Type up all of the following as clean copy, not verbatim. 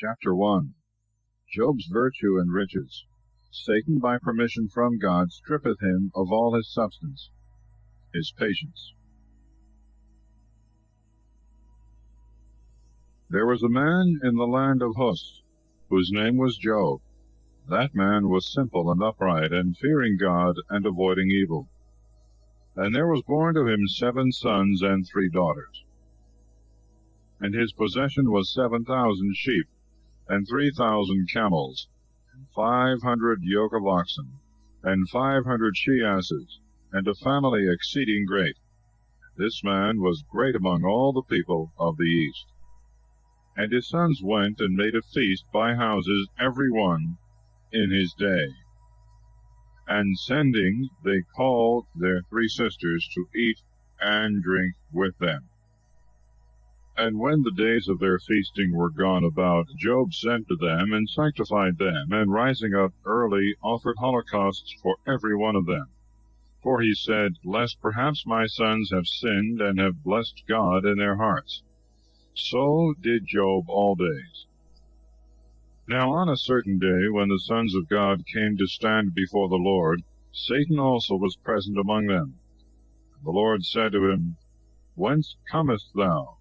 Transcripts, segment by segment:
Chapter 1. Job's virtue and riches. Satan, by permission from God, strippeth him of all his substance. His patience. There was a man in the land of Hus, whose name was Job. That man was simple and upright, and fearing God, and avoiding evil. And there was born to him 7 sons and 3 daughters. And his possession was 7,000 sheep, and 3,000 camels, and 500 yoke of oxen, and 500 she-asses, and a family exceeding great. This man was great among all the people of the east. And his sons went and made a feast by houses, every one in his day. And sending, they called their 3 sisters to eat and drink with them. And when the days of their feasting were gone about, Job sent to them, and sanctified them, and rising up early, offered holocausts for every one of them. For he said, Lest perhaps my sons have sinned, and have blessed God in their hearts. So did Job all days. Now on a certain day, when the sons of God came to stand before the Lord, Satan also was present among them. And the Lord said to him, Whence comest thou?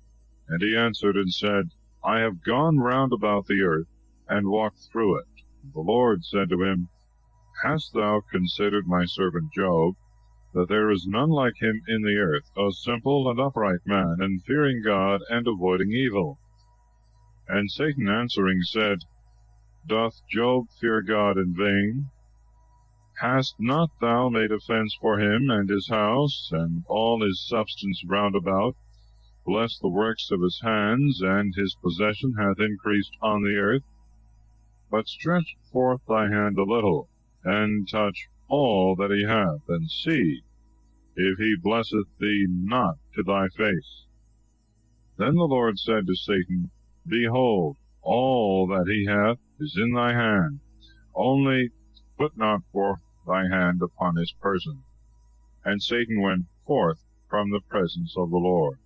And he answered and said, I have gone round about the earth, and walked through it. And the Lord said to him, Hast thou considered my servant Job, that there is none like him in the earth, a simple and upright man, and fearing God, and avoiding evil? And Satan answering said, Doth Job fear God in vain? Hast not thou made a fence for him, and his house, and all his substance round about? Bless the works of his hands, and his possession hath increased on the earth. But stretch forth thy hand a little, and touch all that he hath, and see if he blesseth thee not to thy face. Then the Lord said to Satan, Behold, all that he hath is in thy hand, only put not forth thy hand upon his person. And Satan went forth from the presence of the Lord.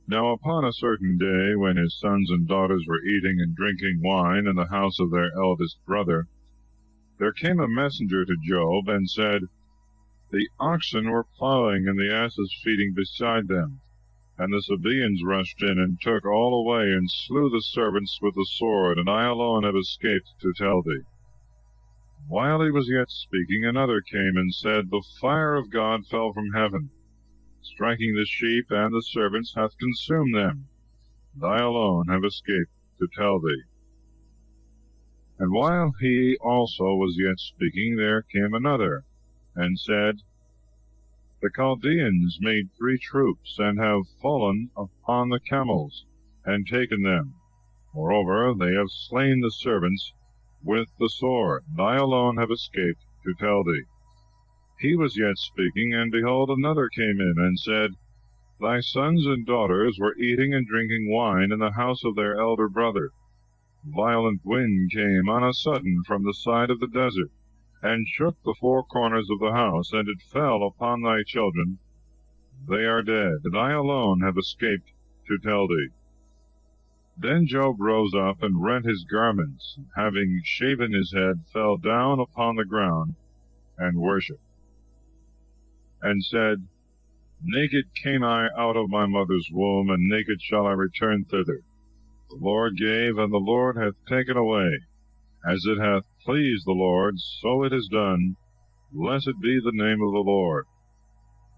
Now upon a certain day, when his sons and daughters were eating and drinking wine in the house of their eldest brother, there came a messenger to Job, and said, The oxen were plowing, and the asses feeding beside them. And the Sabaeans rushed in, and took all away, and slew the servants with the sword, and I alone have escaped to tell thee. While he was yet speaking, another came, and said, The fire of God fell from heaven, striking the sheep and the servants, hath consumed them, and I alone have escaped to tell thee. And while he also was yet speaking, there came another, and said, The Chaldeans made 3 troops, and have fallen upon the camels, and taken them. Moreover, they have slain the servants with the sword, and I alone have escaped to tell thee. He was yet speaking, and behold, another came in, and said, Thy sons and daughters were eating and drinking wine in the house of their elder brother. A violent wind came on a sudden from the side of the desert, and shook the 4 corners of the house, and it fell upon thy children. They are dead, and I alone have escaped to tell thee. Then Job rose up, and rent his garments, and having shaven his head, fell down upon the ground, and worshipped. And said, Naked came I out of my mother's womb, and naked shall I return thither. The Lord gave, and the Lord hath taken away. As it hath pleased the Lord, so it is done. Blessed be the name of the Lord.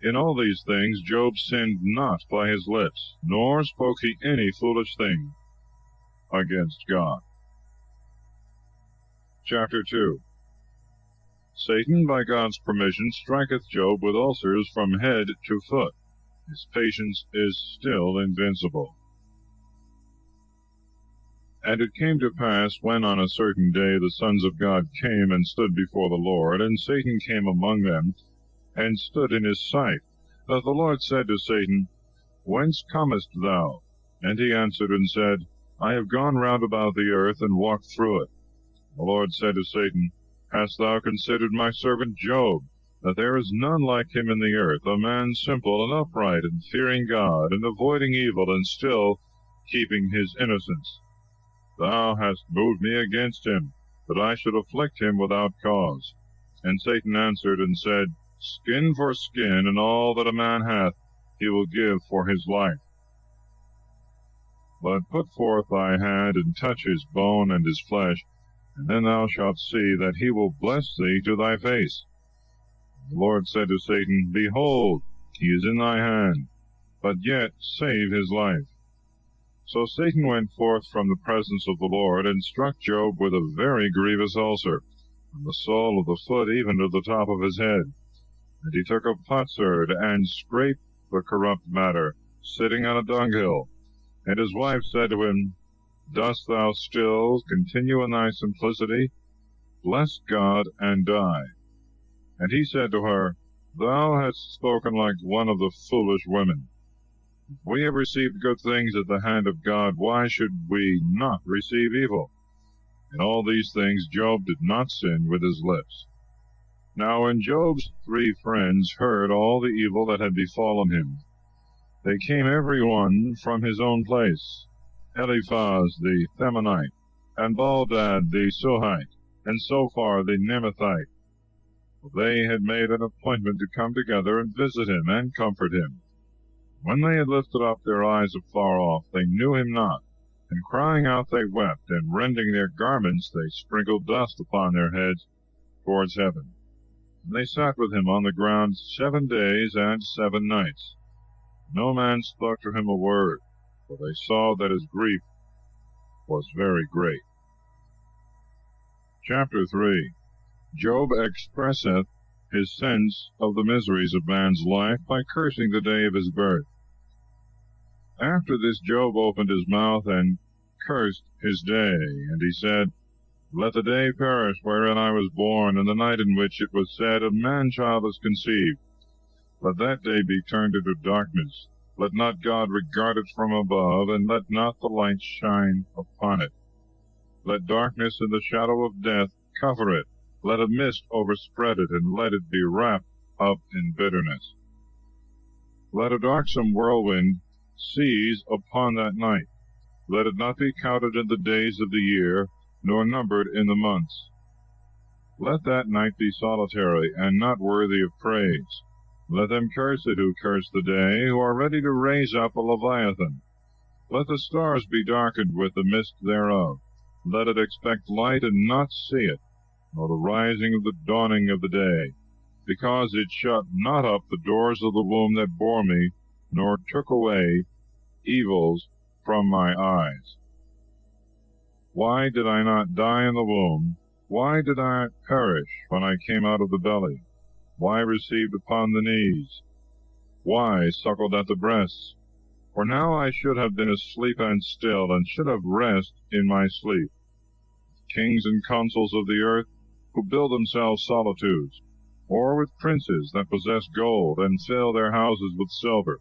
In all these things Job sinned not by his lips, nor spoke he any foolish thing against God. Chapter 2. Satan, by God's permission, striketh Job with ulcers from head to foot. His patience is still invincible. And it came to pass, when on a certain day the sons of God came and stood before the Lord, and Satan came among them, and stood in his sight, that the Lord said to Satan, Whence comest thou? And he answered and said, I have gone round about the earth, and walked through it. The Lord said to Satan, Hast thou considered my servant Job, that there is none like him in the earth, a man simple and upright, and fearing God, and avoiding evil, and still keeping his innocence? Thou hast moved me against him, that I should afflict him without cause. And Satan answered and said, Skin for skin, and all that a man hath he will give for his life. But put forth thy hand, and touch his bone and his flesh, and then thou shalt see that he will bless thee to thy face. The Lord said to Satan, Behold, he is in thy hand, but yet save his life. So Satan went forth from the presence of the Lord, and struck Job with a very grievous ulcer, from the sole of the foot even to the top of his head. And he took a potsherd, and scraped the corrupt matter, sitting on a dunghill. And his wife said to him, Dost thou still continue in thy simplicity? Bless God and die. And he said to her, Thou hast spoken like one of the foolish women. If we have received good things at the hand of God, why should we not receive evil? In all these things Job did not sin with his lips. Now when Job's 3 friends heard all the evil that had befallen him, they came every one from his own place, Eliphaz the Themanite, and Bildad the Suhite, and Zophar the Nemathite. They had made an appointment to come together and visit him and comfort him. When they had lifted up their eyes afar off, they knew him not, and crying out they wept, and rending their garments they sprinkled dust upon their heads towards heaven. And they sat with him on the ground 7 days and 7 nights. No man spoke to him a word, for they saw that his grief was very great. Chapter 3. Job expresseth his sense of the miseries of man's life by cursing the day of his birth. After this Job opened his mouth and cursed his day, and he said, Let the day perish wherein I was born, and the night in which it was said, A man-child is conceived. Let that day be turned into darkness. Let not God regard it from above, and let not the light shine upon it. Let darkness and the shadow of death cover it. Let a mist overspread it, and let it be wrapped up in bitterness. Let a darksome whirlwind seize upon that night. Let it not be counted in the days of the year, nor numbered in the months. Let that night be solitary, and not worthy of praise. Let them curse it who curse the day, who are ready to raise up a Leviathan. Let the stars be darkened with the mist thereof. Let it expect light and not see it, nor the rising of the dawning of the day, because it shut not up the doors of the womb that bore me, nor took away evils from my eyes. Why did I not die in the womb? Why did I perish when I came out of the belly? Why received upon the knees? Why suckled at the breasts? For now I should have been asleep and still, and should have rest in my sleep. Kings and consuls of the earth, who build themselves solitudes, or with princes that possess gold, and fill their houses with silver.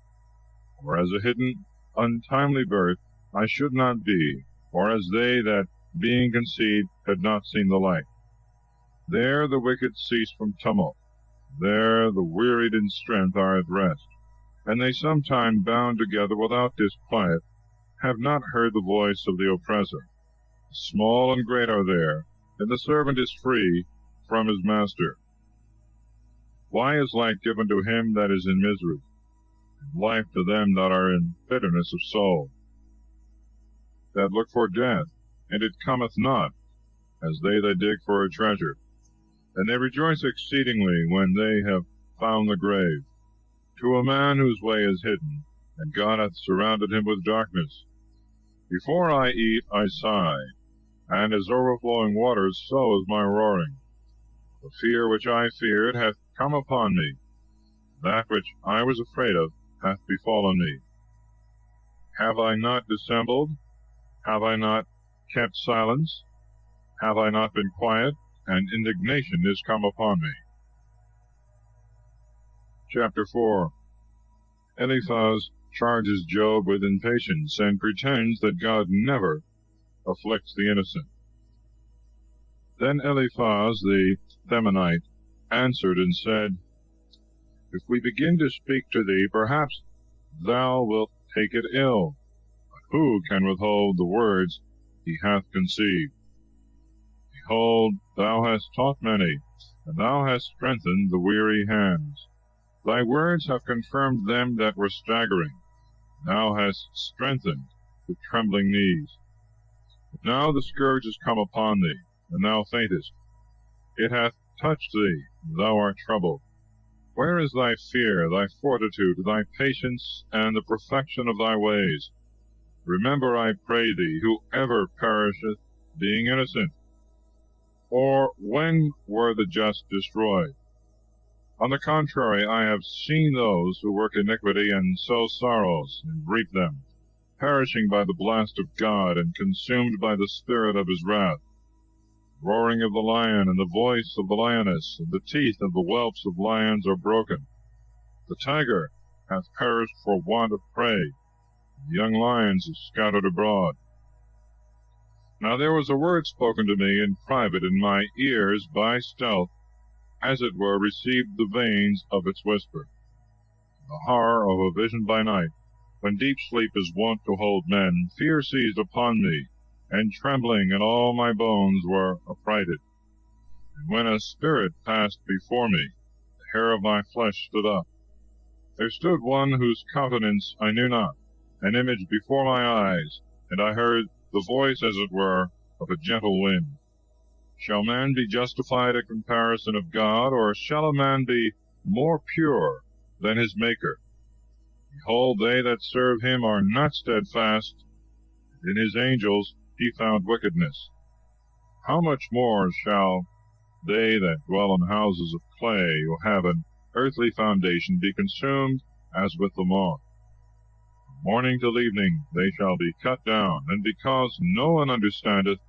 Or as a hidden, untimely birth I should not be, or as they that, being conceived, had not seen the light. There the wicked cease from tumult. There the wearied in strength are at rest. And they sometime bound together without disquiet, have not heard the voice of the oppressor. Small and great are there, and the servant is free from his master. Why is life given to him that is in misery, and life to them that are in bitterness of soul, that look for death, and it cometh not, as they that dig for a treasure? And they rejoice exceedingly when they have found the grave. To a man whose way is hidden, and God hath surrounded him with darkness. Before I eat, I sigh, and as overflowing waters, so is my roaring. The fear which I feared hath come upon me. That which I was afraid of hath befallen me. Have I not dissembled? Have I not kept silence? Have I not been quiet? And indignation is come upon me. Chapter 4. Eliphaz charges Job with impatience, and pretends that God never afflicts the innocent. Then Eliphaz the Themanite answered and said, If we begin to speak to thee, perhaps thou wilt take it ill. But who can withhold the words he hath conceived. Behold, thou hast taught many, and thou hast strengthened the weary hands. Thy words have confirmed them that were staggering. Thou hast strengthened the trembling knees. But now the scourge is come upon thee, and thou faintest. It hath touched thee, and thou art troubled. Where is thy fear, thy fortitude, thy patience, and the perfection of thy ways? Remember, I pray thee, who ever perisheth, being innocent. Or when were the just destroyed? On the contrary, I have seen those who work iniquity and sow sorrows, and reap them, perishing by the blast of God, and consumed by the spirit of his wrath. The roaring of the lion, and the voice of the lioness, and the teeth of the whelps of lions are broken. The tiger hath perished for want of prey, and the young lions are scattered abroad. Now there was a word spoken to me in private in my ears by stealth, as it were received the veins of its whisper. The horror of a vision by night, when deep sleep is wont to hold men, fear seized upon me, and trembling and all my bones were affrighted. And when a spirit passed before me, the hair of my flesh stood up. There stood one whose countenance I knew not, an image before my eyes, and I heard the voice, as it were, of a gentle wind. Shall man be justified in comparison of God, or shall a man be more pure than his Maker? Behold, they that serve him are not steadfast, and in his angels he found wickedness. How much more shall they that dwell in houses of clay, who have an earthly foundation, be consumed as with the moth? From morning till evening they shall be cut down, and because no one understandeth,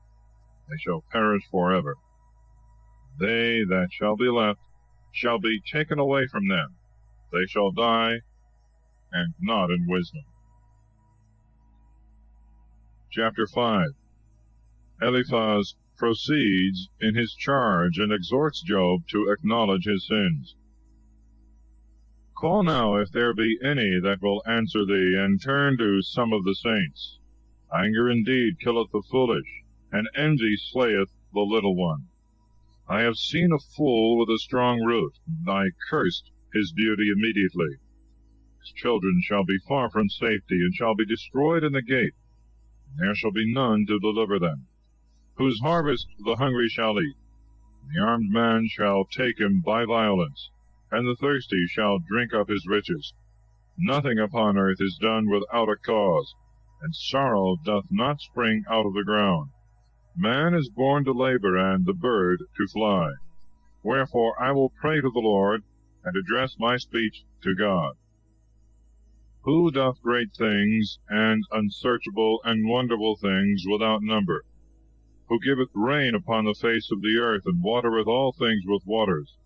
they shall perish forever. They that shall be left shall be taken away from them. They shall die, and not in wisdom. Chapter 5. Eliphaz proceeds in his charge and exhorts Job to acknowledge his sins. Call now if there be any that will answer thee, and turn to some of the saints. Anger indeed killeth the foolish, and envy slayeth the little one. I have seen a fool with a strong root, and I cursed his beauty immediately. His children shall be far from safety, and shall be destroyed in the gate, and there shall be none to deliver them. Whose harvest the hungry shall eat, and the armed man shall take him by violence, and the thirsty shall drink up his riches. Nothing upon earth is done without a cause, and sorrow doth not spring out of the ground. Man is born to labor, and the bird to fly. Wherefore I will pray to the Lord, and address my speech to God. Who doth great things, and unsearchable and wonderful things without number? Who giveth rain upon the face of the earth, and watereth all things with waters?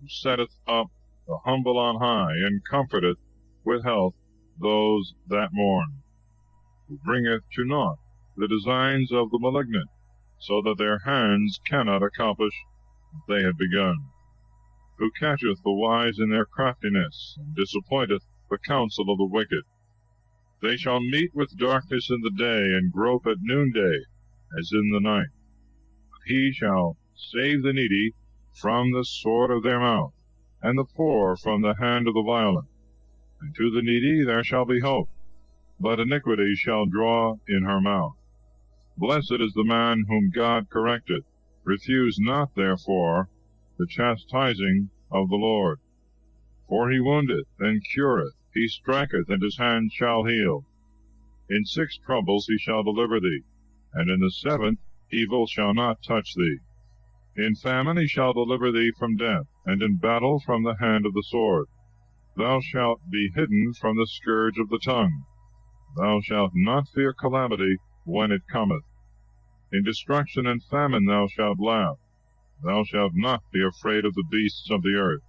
Who setteth up the humble on high, and comforteth with health those that mourn? Who bringeth to naught the designs of the malignant, so that their hands cannot accomplish what they have begun? Who catcheth the wise in their craftiness, and disappointeth the counsel of the wicked? They shall meet with darkness in the day, and grope at noonday, as in the night. But he shall save the needy from the sword of their mouth, and the poor from the hand of the violent. And to the needy there shall be hope, but iniquity shall draw in her mouth. Blessed is the man whom God correcteth. Refuse not, therefore, the chastising of the Lord. For he woundeth and cureth, he striketh, and his hand shall heal. In 6 troubles he shall deliver thee, and in the 7th evil shall not touch thee. In famine he shall deliver thee from death, and in battle from the hand of the sword. Thou shalt be hidden from the scourge of the tongue. Thou shalt not fear calamity when it cometh. In destruction and famine thou shalt laugh. Thou shalt not be afraid of the beasts of the earth.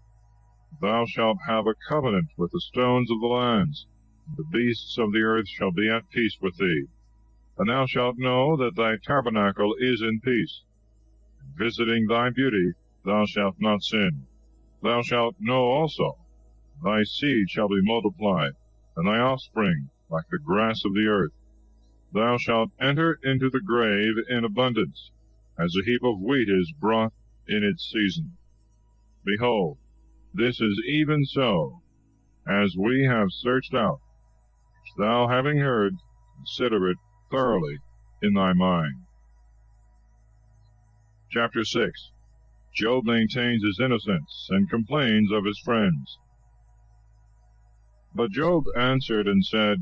Thou shalt have a covenant with the stones of the lands. The beasts of the earth shall be at peace with thee. And thou shalt know that thy tabernacle is in peace. In visiting thy beauty thou shalt not sin. Thou shalt know also, thy seed shall be multiplied, and thy offspring like the grass of the earth. thou shalt enter into the grave in abundance, as a heap of wheat is brought in its season. Behold, this is even so, as we have searched out, which thou having heard, consider it thoroughly in thy mind. Chapter 6. Job maintains his innocence, and complains of his friends. But Job answered and said,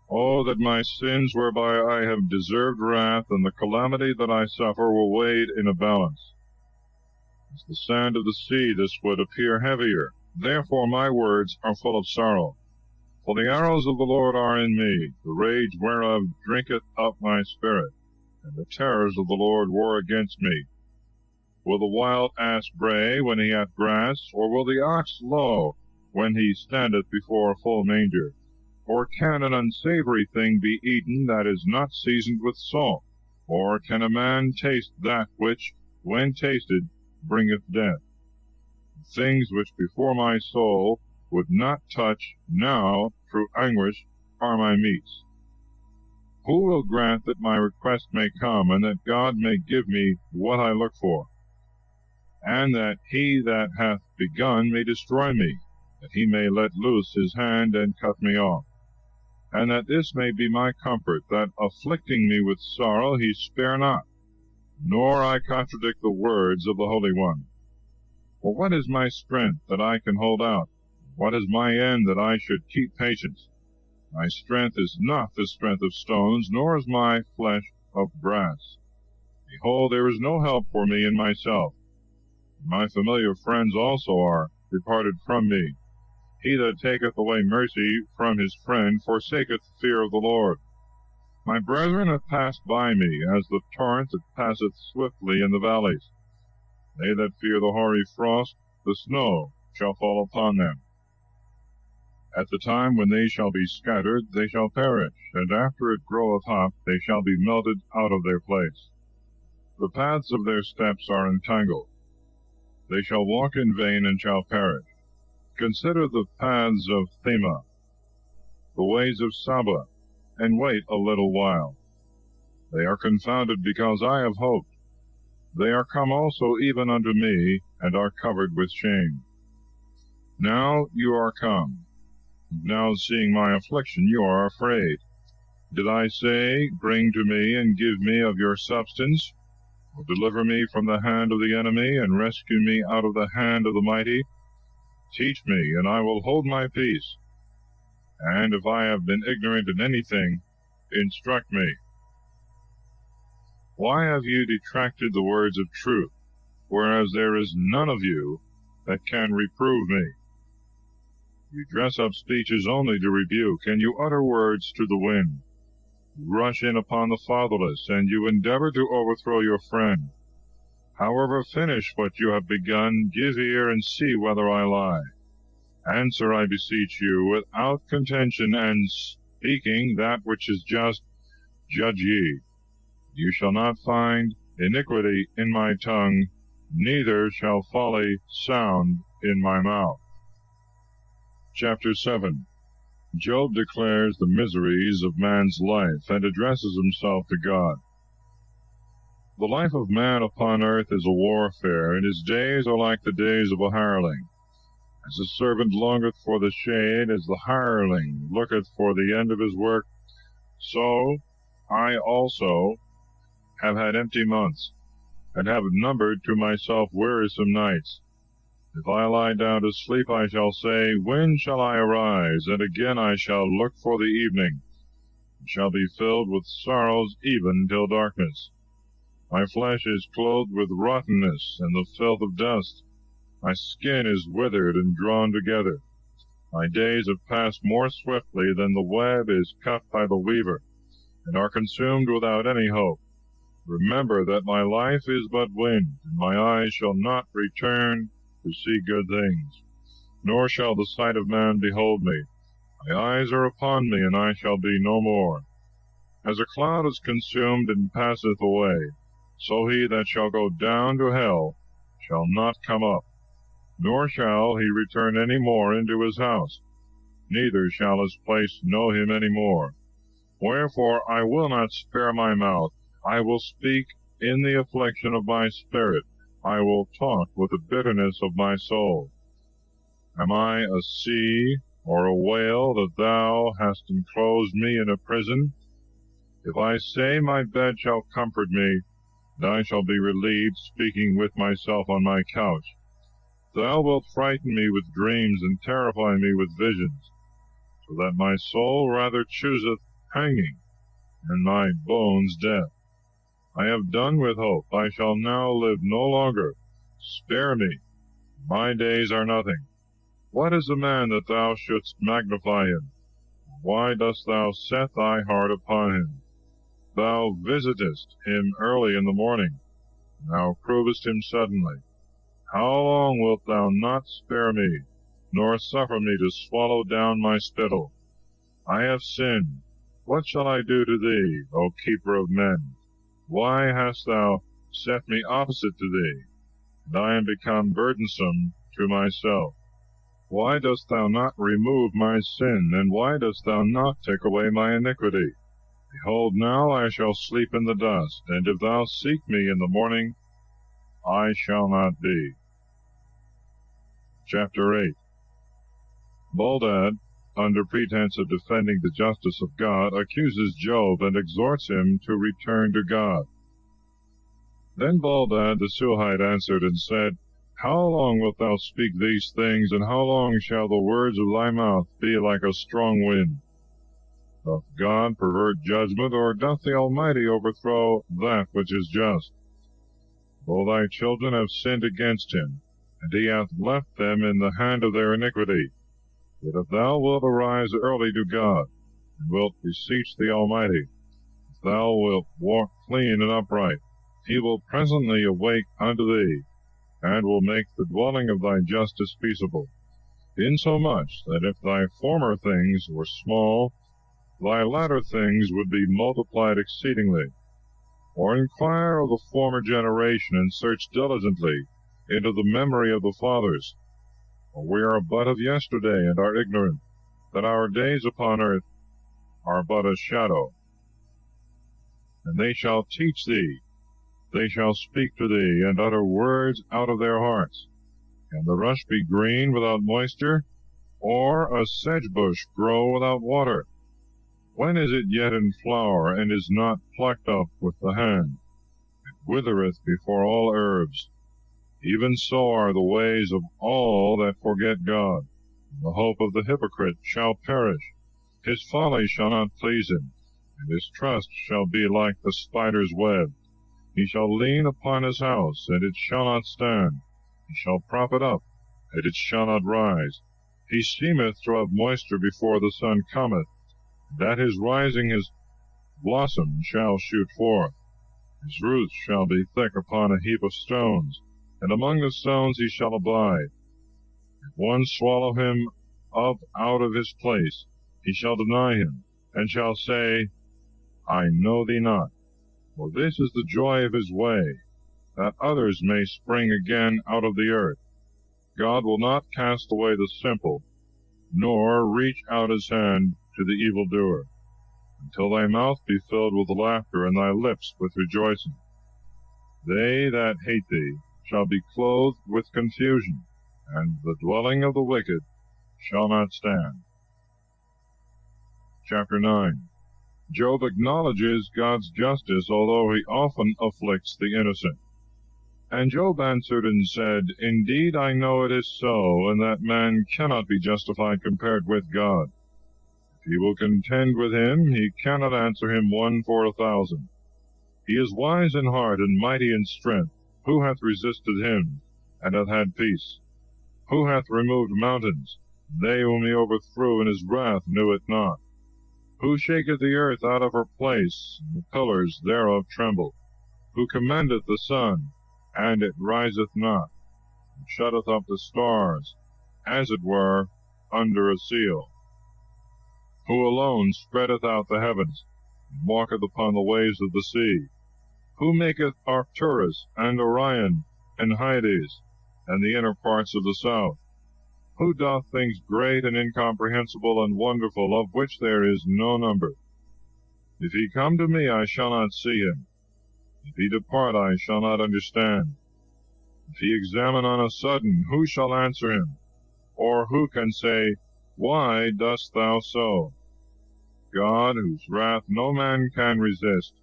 Oh, that my sins whereby I have deserved wrath, and the calamity that I suffer were weighed in a balance. As the sand of the sea, this would appear heavier. Therefore my words are full of sorrow. For the arrows of the Lord are in me, the rage whereof drinketh up my spirit, and the terrors of the Lord war against me. Will the wild ass bray when he hath grass, or will the ox low when he standeth before a full manger? Or can an unsavory thing be eaten that is not seasoned with salt? Or can a man taste that which, when tasted, bringeth death? Things which before my soul would not touch, now, through anguish, are my meats. Who will grant that my request may come, and that God may give me what I look for? And that he that hath begun may destroy me, that he may let loose his hand and cut me off. And that this may be my comfort, that afflicting me with sorrow he spare not, nor I contradict the words of the Holy One. For what is my strength that I can hold out? What is my end that I should keep patience? My strength is not the strength of stones, nor is my flesh of brass. Behold, there is no help for me in myself. My familiar friends also are departed from me. He that taketh away mercy from his friend forsaketh the fear of the Lord. My brethren have passed by me, as the torrent that passeth swiftly in the valleys. They that fear the hoary frost, the snow shall fall upon them. At the time when they shall be scattered, they shall perish, and after it groweth hot, they shall be melted out of their place. The paths of their steps are entangled. They shall walk in vain and shall perish. Consider the paths of Thema, the ways of Saba, and wait a little while. They are confounded because I have hoped. They are come also even unto me, and are covered with shame. Now you are come. Now seeing my affliction, you are afraid. Did I say, Bring to me, and give me of your substance? Or deliver me from the hand of the enemy, and rescue me out of the hand of the mighty? Teach me, and I will hold my peace. And if I have been ignorant in anything, instruct me. Why have you detracted the words of truth, whereas there is none of you that can reprove me? You dress up speeches only to rebuke, and you utter words to the wind. You rush in upon the fatherless, and you endeavor to overthrow your friend. However, finish what you have begun, give ear, and see whether I lie. Answer, I beseech you, without contention, and speaking that which is just, judge ye. You shall not find iniquity in my tongue, neither shall folly sound in my mouth. Chapter 7. Job declares the miseries of man's life, and addresses himself to God. The life of man upon earth is a warfare, and his days are like the days of a hireling. As a servant longeth for the shade, as the hireling looketh for the end of his work, so I also have had empty months, and have numbered to myself wearisome nights. If I lie down to sleep, I shall say, When shall I arise? And again I shall look for the evening, and shall be filled with sorrows even till darkness. My flesh is clothed with rottenness and the filth of dust. My skin is withered and drawn together. My days have passed more swiftly than the web is cut by the weaver, and are consumed without any hope. Remember that my life is but wind, and my eyes shall not return to see good things, nor shall the sight of man behold me. My eyes are upon me, and I shall be no more. As a cloud is consumed and passeth away, so he that shall go down to hell shall not come up, nor shall he return any more into his house, neither shall his place know him any more. Wherefore I will not spare my mouth. I will speak in the affliction of my spirit. I will talk with the bitterness of my soul. Am I a sea or a whale that thou hast enclosed me in a prison? If I say, my bed shall comfort me, and I shall be relieved, speaking with myself on my couch, thou wilt frighten me with dreams, and terrify me with visions, so that my soul rather chooseth hanging, and my bones death. I have done with hope. I shall now live no longer. Spare me. My days are nothing. What is a man that thou shouldst magnify him? Why dost thou set thy heart upon him? Thou visitest him early in the morning. Thou provest him suddenly. How long wilt thou not spare me, nor suffer me to swallow down my spittle? I have sinned. What shall I do to thee, O keeper of men? Why hast thou set me opposite to thee, and I am become burdensome to myself? Why dost thou not remove my sin, and why dost thou not take away my iniquity? Behold, now I shall sleep in the dust, and if thou seek me in the morning, I shall not be. Chapter 8. Bildad, under pretense of defending the justice of God, accuses Job and exhorts him to return to God. Then Bildad the Shuhite answered and said, How long wilt thou speak these things, and how long shall the words of thy mouth be like a strong wind? Doth God pervert judgment, or doth the Almighty overthrow that which is just? Though thy children have sinned against him, and he hath left them in the hand of their iniquity, yet if thou wilt arise early to God, and wilt beseech the Almighty, if thou wilt walk clean and upright, he will presently awake unto thee, and will make the dwelling of thy justice peaceable, insomuch that if thy former things were small, thy latter things would be multiplied exceedingly. Or inquire of the former generation, and search diligently into the memory of the fathers. For we are but of yesterday, and are ignorant, that our days upon earth are but a shadow. And they shall teach thee, they shall speak to thee, and utter words out of their hearts. Can the rush be green without moisture, or a sedge bush grow without water? When is it yet in flower, and is not plucked up with the hand? It withereth before all herbs. Even so are the ways of all that forget God. The hope of the hypocrite shall perish. His folly shall not please him, and his trust shall be like the spider's web. He shall lean upon his house, and it shall not stand. He shall prop it up, and it shall not rise. He seemeth to have moisture before the sun cometh, and at his rising his blossom shall shoot forth. His roots shall be thick upon a heap of stones, and among the stones he shall abide. If one swallow him up out of his place, he shall deny him, and shall say, I know thee not. For this is the joy of his way, that others may spring again out of the earth. God will not cast away the simple, nor reach out his hand to the evildoer, until thy mouth be filled with laughter, and thy lips with rejoicing. They that hate thee shall be clothed with confusion, and the dwelling of the wicked shall not stand. Chapter 9. Job acknowledges God's justice, although he often afflicts the innocent. And Job answered and said, Indeed I know it is so, and that man cannot be justified compared with God. If he will contend with him, he cannot answer him 1 for 1,000. He is wise in heart and mighty in strength. Who hath resisted him, and hath had peace? Who hath removed mountains? They whom he overthrew in his wrath knew it not. Who shaketh the earth out of her place, and the pillars thereof tremble? Who commandeth the sun, and it riseth not, and shutteth up the stars, as it were, under a seal? Who alone spreadeth out the heavens, and walketh upon the waves of the sea? Who maketh Arcturus, and Orion, and Hyades, and the inner parts of the south? Who doth things great and incomprehensible and wonderful, of which there is no number? If he come to me, I shall not see him. If he depart, I shall not understand. If he examine on a sudden, who shall answer him? Or who can say, Why dost thou so? God, whose wrath no man can resist,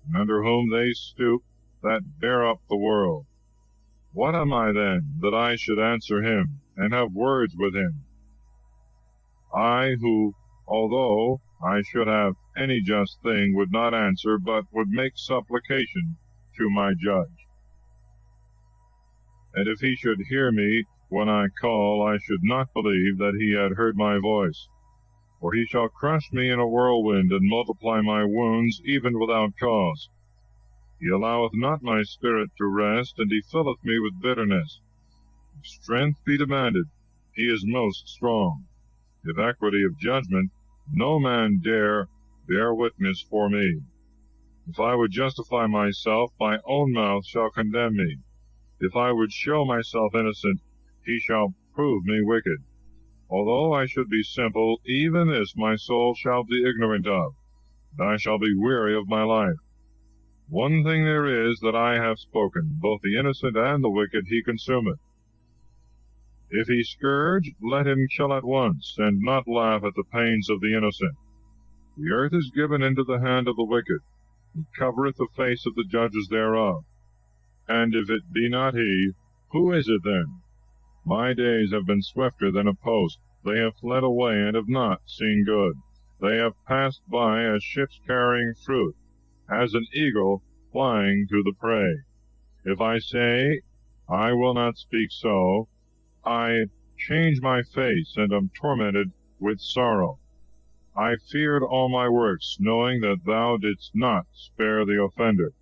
and under whom they stoop that bear up the world. What am I then, that I should answer him, and have words with him? I who, although I should have any just thing, would not answer, but would make supplication to my judge. And if he should hear me when I call, I should not believe that he had heard my voice. For he shall crush me in a whirlwind, and multiply my wounds, even without cause. He alloweth not my spirit to rest, and he filleth me with bitterness. If strength be demanded, he is most strong. If equity of judgment, no man dare bear witness for me. If I would justify myself, my own mouth shall condemn me. If I would show myself innocent, he shall prove me wicked. Although I should be simple, even this my soul shall be ignorant of, and I shall be weary of my life. One thing there is that I have spoken, both the innocent and the wicked he consumeth. If he scourge, let him kill at once, and not laugh at the pains of the innocent. The earth is given into the hand of the wicked, he covereth the face of the judges thereof. And if it be not he, who is it then? My days have been swifter than a post. They have fled away and have not seen good. They have passed by as ships carrying fruit, as an eagle flying to the prey. If I say, I will not speak so, I change my face, and am tormented with sorrow. I feared all my works, knowing that thou didst not spare the offender.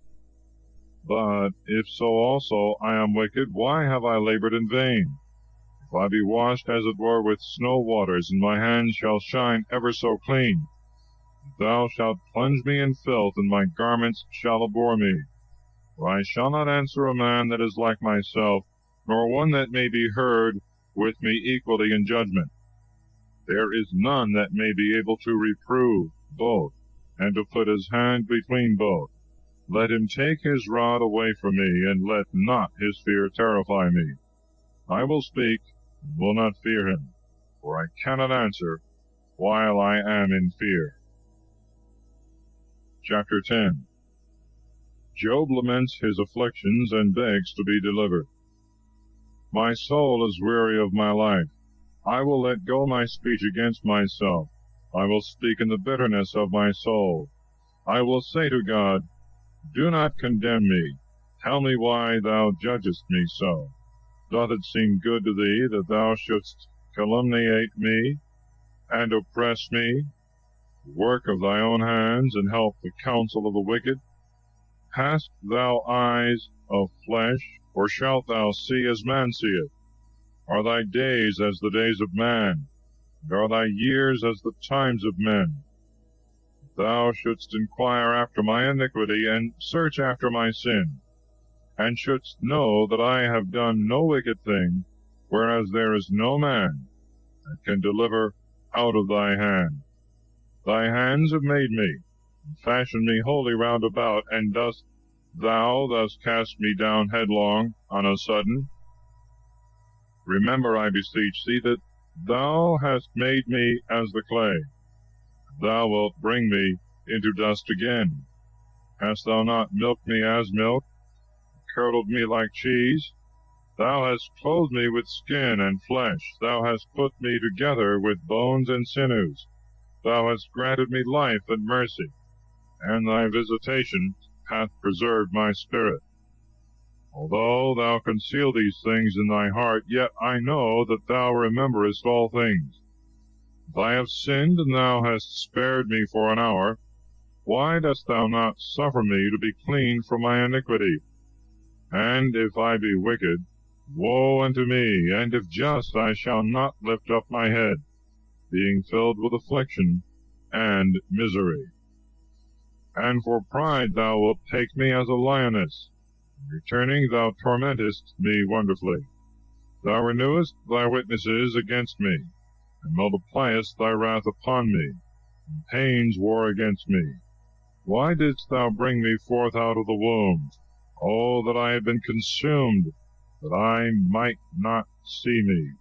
But if so also I am wicked, why have I labored in vain? If I be washed as it were with snow waters, and my hands shall shine ever so clean, thou shalt plunge me in filth, and my garments shall abhor me. For I shall not answer a man that is like myself, nor one that may be heard with me equally in judgment. There is none that may be able to reprove both, and to put his hand between both. Let him take his rod away from me, and let not his fear terrify me. I will speak, and will not fear him, for I cannot answer while I am in fear. Chapter 10. Job laments his afflictions, and begs to be delivered. My soul is weary of my life. I will let go my speech against myself. I will speak in the bitterness of my soul. I will say to God, Do not condemn me. Tell me why thou judgest me so. Doth it seem good to thee that thou shouldst calumniate me, and oppress me, the work of thy own hands, and help the counsel of the wicked? Hast thou eyes of flesh, or shalt thou see as man seeth? Are thy days as the days of man, and are thy years as the times of men? Thou shouldst inquire after my iniquity, and search after my sin, and shouldst know that I have done no wicked thing, whereas there is no man that can deliver out of thy hand. Thy hands have made me, and fashioned me wholly round about, and dost thou thus cast me down headlong on a sudden? Remember, I beseech thee, that thou hast made me as the clay. Thou wilt bring me into dust again. Hast thou not milked me as milk, curdled me like cheese? Thou hast clothed me with skin and flesh. Thou hast put me together with bones and sinews. Thou hast granted me life and mercy, and thy visitation hath preserved my spirit. Although thou conceal these things in thy heart, yet I know that thou rememberest all things. If I have sinned, and thou hast spared me for an hour, why dost thou not suffer me to be clean from my iniquity? And if I be wicked, woe unto me, and if just, I shall not lift up my head, being filled with affliction and misery. And for pride thou wilt take me as a lioness. Returning, thou tormentest me wonderfully. Thou renewest thy witnesses against me, and multipliest thy wrath upon me, and pains war against me. Why didst thou bring me forth out of the womb? Oh, that I had been consumed, that I might not see me.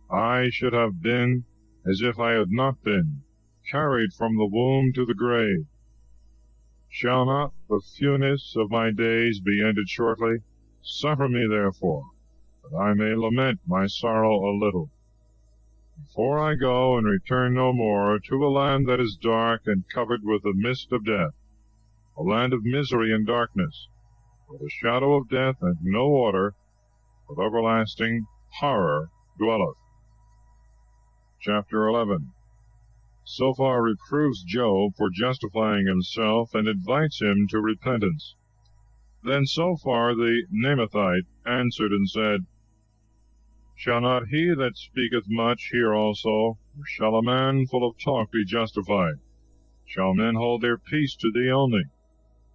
I should have been as if I had not been, carried from the womb to the grave. Shall not the fewness of my days be ended shortly? Suffer me, therefore, that I may lament my sorrow a little. Before I go and return no more to a land that is dark and covered with the mist of death, a land of misery and darkness, where the shadow of death and no water, but everlasting horror dwelleth. Chapter 11. Zophar reproves Job for justifying himself and invites him to repentance. Then Zophar the Naamathite answered and said, Shall not he that speaketh much hear also? Or shall a man full of talk be justified? Shall men hold their peace to thee only?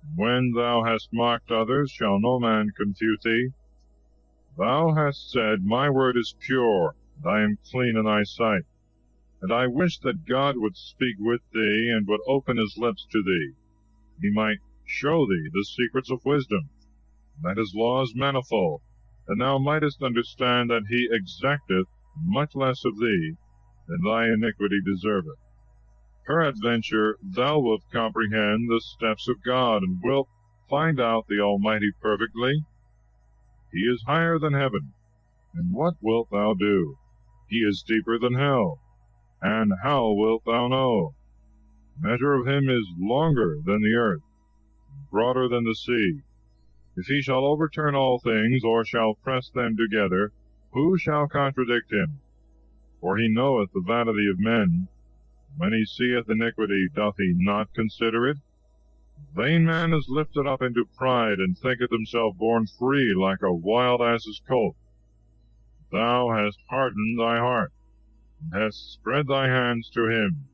And when thou hast mocked others, shall no man confute thee? Thou hast said, My word is pure, and I am clean in thy sight. And I wish that God would speak with thee, and would open his lips to thee. He might show thee the secrets of wisdom, and that his law is manifold, and thou mightest understand that he exacteth much less of thee than thy iniquity deserveth. Peradventure thou wilt comprehend the steps of God, and wilt find out the Almighty perfectly. He is higher than heaven, and what wilt thou do? He is deeper than hell, and how wilt thou know? The measure of him is longer than the earth, broader than the sea. If he shall overturn all things, or shall press them together, who shall contradict him? For he knoweth the vanity of men. When he seeth iniquity, doth he not consider it? The vain man is lifted up into pride, and thinketh himself born free like a wild ass's colt. Thou hast hardened thy heart, and hast spread thy hands to him.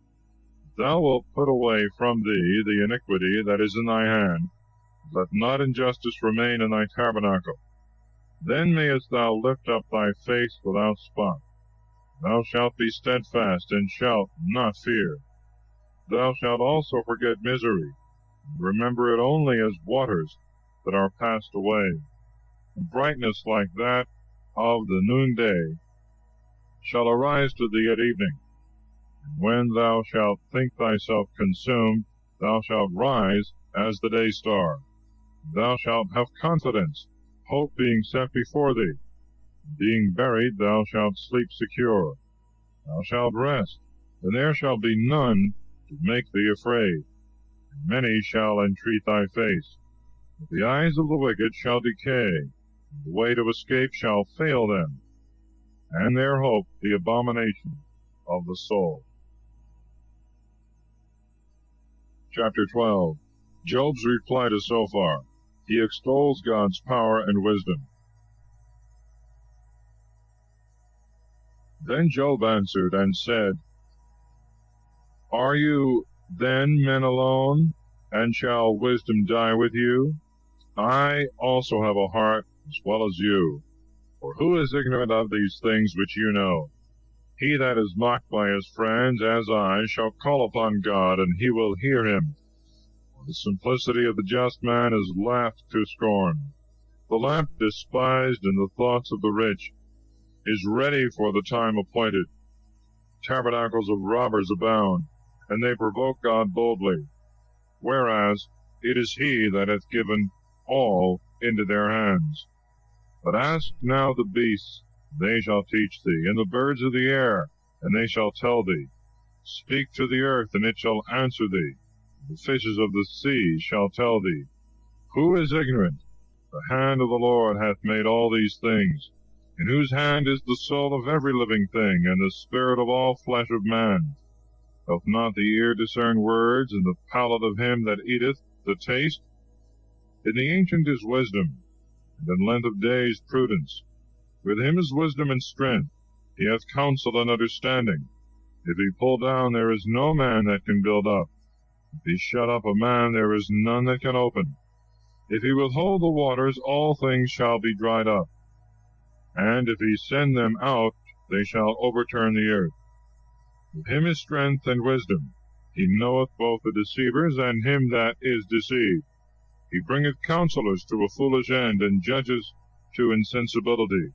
Thou wilt put away from thee the iniquity that is in thy hand. Let not injustice remain in thy tabernacle. Then mayest thou lift up thy face without spot. Thou shalt be steadfast, and shalt not fear. Thou shalt also forget misery, and remember it only as waters that are passed away. And brightness like that of the noonday shall arise to thee at evening. And when thou shalt think thyself consumed, thou shalt rise as the day star. Thou shalt have confidence, hope being set before thee. Being buried, thou shalt sleep secure. Thou shalt rest, and there shall be none to make thee afraid. And many shall entreat thy face. But the eyes of the wicked shall decay, and the way to escape shall fail them, and their hope the abomination of the soul. Chapter 12. Job's reply to Zophar. He extols God's power and wisdom. Then Job answered and said, Are you then men alone, and shall wisdom die with you? I also have a heart as well as you. For who is ignorant of these things which you know? He that is mocked by his friends, as I, shall call upon God, and he will hear him. The simplicity of the just man is laughed to scorn. The lamp despised in the thoughts of the rich is ready for the time appointed. Tabernacles of robbers abound, and they provoke God boldly, whereas it is he that hath given all into their hands. But ask now the beasts, they shall teach thee, and the birds of the air, and they shall tell thee. Speak to the earth, and it shall answer thee. The fishes of the sea shall tell thee. Who is ignorant? The hand of the Lord hath made all these things, in whose hand is the soul of every living thing, and the spirit of all flesh of man. Doth not the ear discern words, and the palate of him that eateth the taste? In the ancient is wisdom, and in length of days prudence. With him is wisdom and strength. He hath counsel and understanding. If he pull down, there is no man that can build up. If he shut up a man, there is none that can open. If he withhold the waters, all things shall be dried up. And if he send them out, they shall overturn the earth. With him is strength and wisdom. He knoweth both the deceivers and him that is deceived. He bringeth counselors to a foolish end, and judges to insensibility.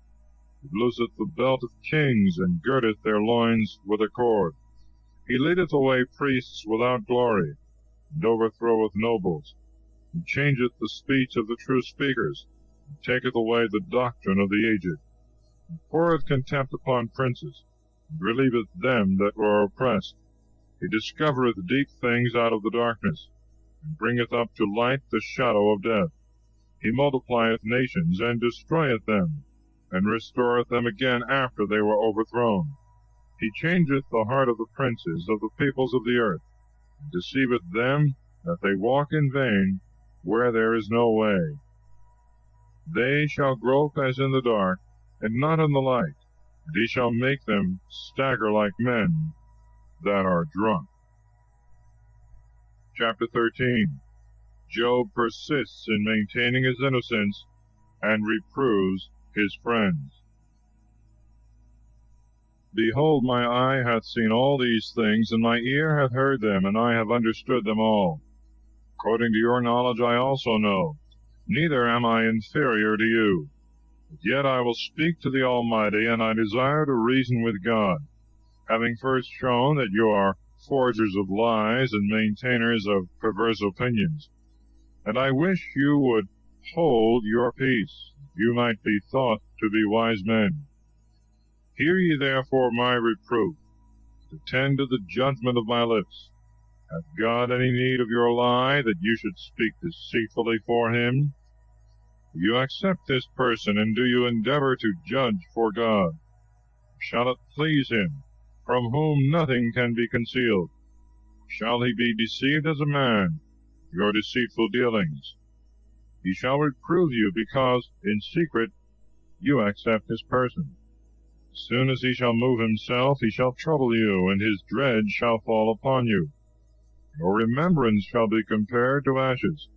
He looseth the belt of kings, and girdeth their loins with a cord. He leadeth away priests without glory, and overthroweth nobles. He changeth the speech of the true speakers, and taketh away the doctrine of the aged. He poureth contempt upon princes, and relieveth them that were oppressed. He discovereth deep things out of the darkness, and bringeth up to light the shadow of death. He multiplieth nations, and destroyeth them, and restoreth them again after they were overthrown. He changeth the heart of the princes of the peoples of the earth, and deceiveth them that they walk in vain where there is no way. They shall grope as in the dark, and not in the light, and he shall make them stagger like men that are drunk. Chapter 13. Job persists in maintaining his innocence, and reproves his friends. Behold, my eye hath seen all these things, and my ear hath heard them, and I have understood them all. According to your knowledge I also know, neither am I inferior to you. But yet I will speak to the Almighty, and I desire to reason with God, having first shown that you are forgers of lies and maintainers of perverse opinions. And I wish you would hold your peace, that you might be thought to be wise men. Hear ye therefore my reproof, attend to the judgment of my lips. Hath God any need of your lie, that you should speak deceitfully for him? Do you accept this person, and do you endeavor to judge for God? Shall it please him, from whom nothing can be concealed? Shall he be deceived as a man, your deceitful dealings? He shall reprove you, because in secret you accept his person. As soon as he shall move himself, he shall trouble you, and his dread shall fall upon you. Your remembrance shall be compared to ashes,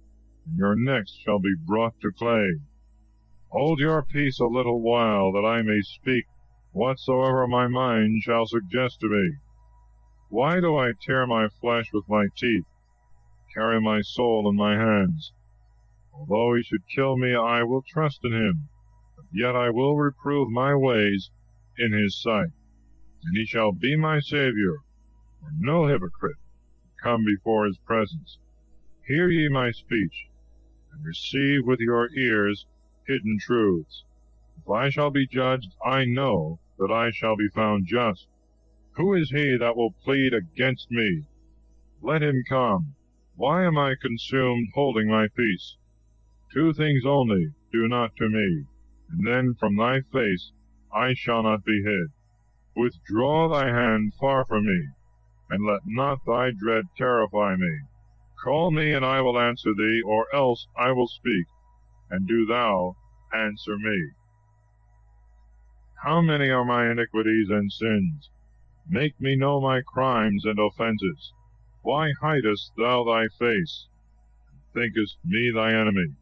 and your necks shall be brought to clay. Hold your peace a little while, that I may speak whatsoever my mind shall suggest to me. Why do I tear my flesh with my teeth, carry my soul in my hands? Although he should kill me, I will trust in him, but yet I will reprove my ways in his sight, and he shall be my Savior, for no hypocrite come before his presence. Hear ye my speech, and receive with your ears hidden truths. If I shall be judged, I know that I shall be found just. Who is he that will plead against me? Let him come. Why am I consumed holding my peace? Two things only do not to me, and then from thy face I shall not be hid. Withdraw thy hand far from me, and let not thy dread terrify me. Call me, and I will answer thee, or else I will speak, and do thou answer me. How many are my iniquities and sins? Make me know my crimes and offenses. Why hidest thou thy face, and thinkest me thy enemy?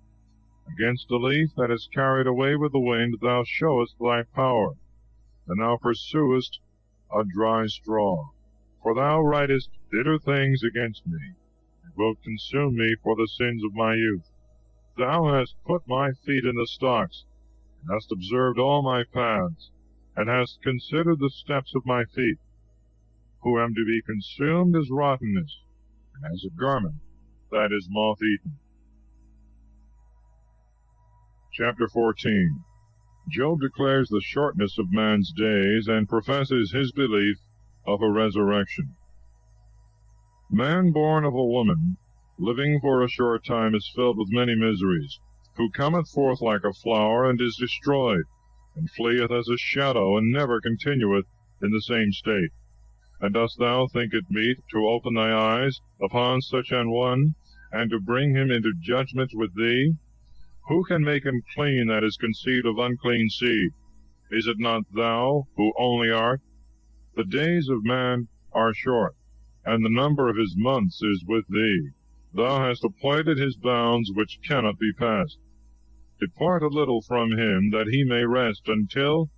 Against a leaf that is carried away with the wind thou showest thy power, and thou pursuest a dry straw. For thou writest bitter things against me, and wilt consume me for the sins of my youth. Thou hast put my feet in the stocks, and hast observed all my paths, and hast considered the steps of my feet, who am to be consumed as rottenness, and as a garment that is moth-eaten. Chapter 14. Job declares the shortness of man's days, and professes his belief of a resurrection. Man born of a woman, living for a short time, is filled with many miseries, who cometh forth like a flower, and is destroyed, and fleeth as a shadow, and never continueth in the same state. And dost thou think it meet to open thy eyes upon such an one, and to bring him into judgment with thee? Who can make him clean that is conceived of unclean seed? Is it not thou who only art? The days of man are short, and the number of his months is with thee. Thou hast appointed his bounds which cannot be passed. Depart a little from him, that he may rest, until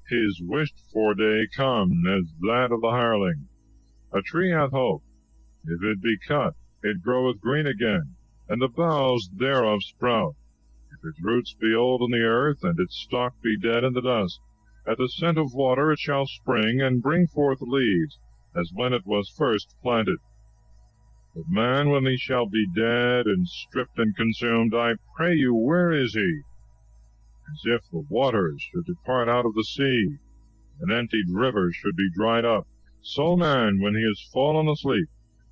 his wished-for day come, as that of the hireling. A tree hath hope, If it be cut, it groweth green again, and the boughs thereof sprout. If its roots be old in the earth, and its stalk be dead in the dust, at the scent of water it shall spring, and bring forth leaves, as when it was first planted. But man, when he shall be dead, and stripped and consumed, I pray you, where is he? As if the waters should depart out of the sea, and emptied rivers should be dried up, so man, when he is fallen asleep,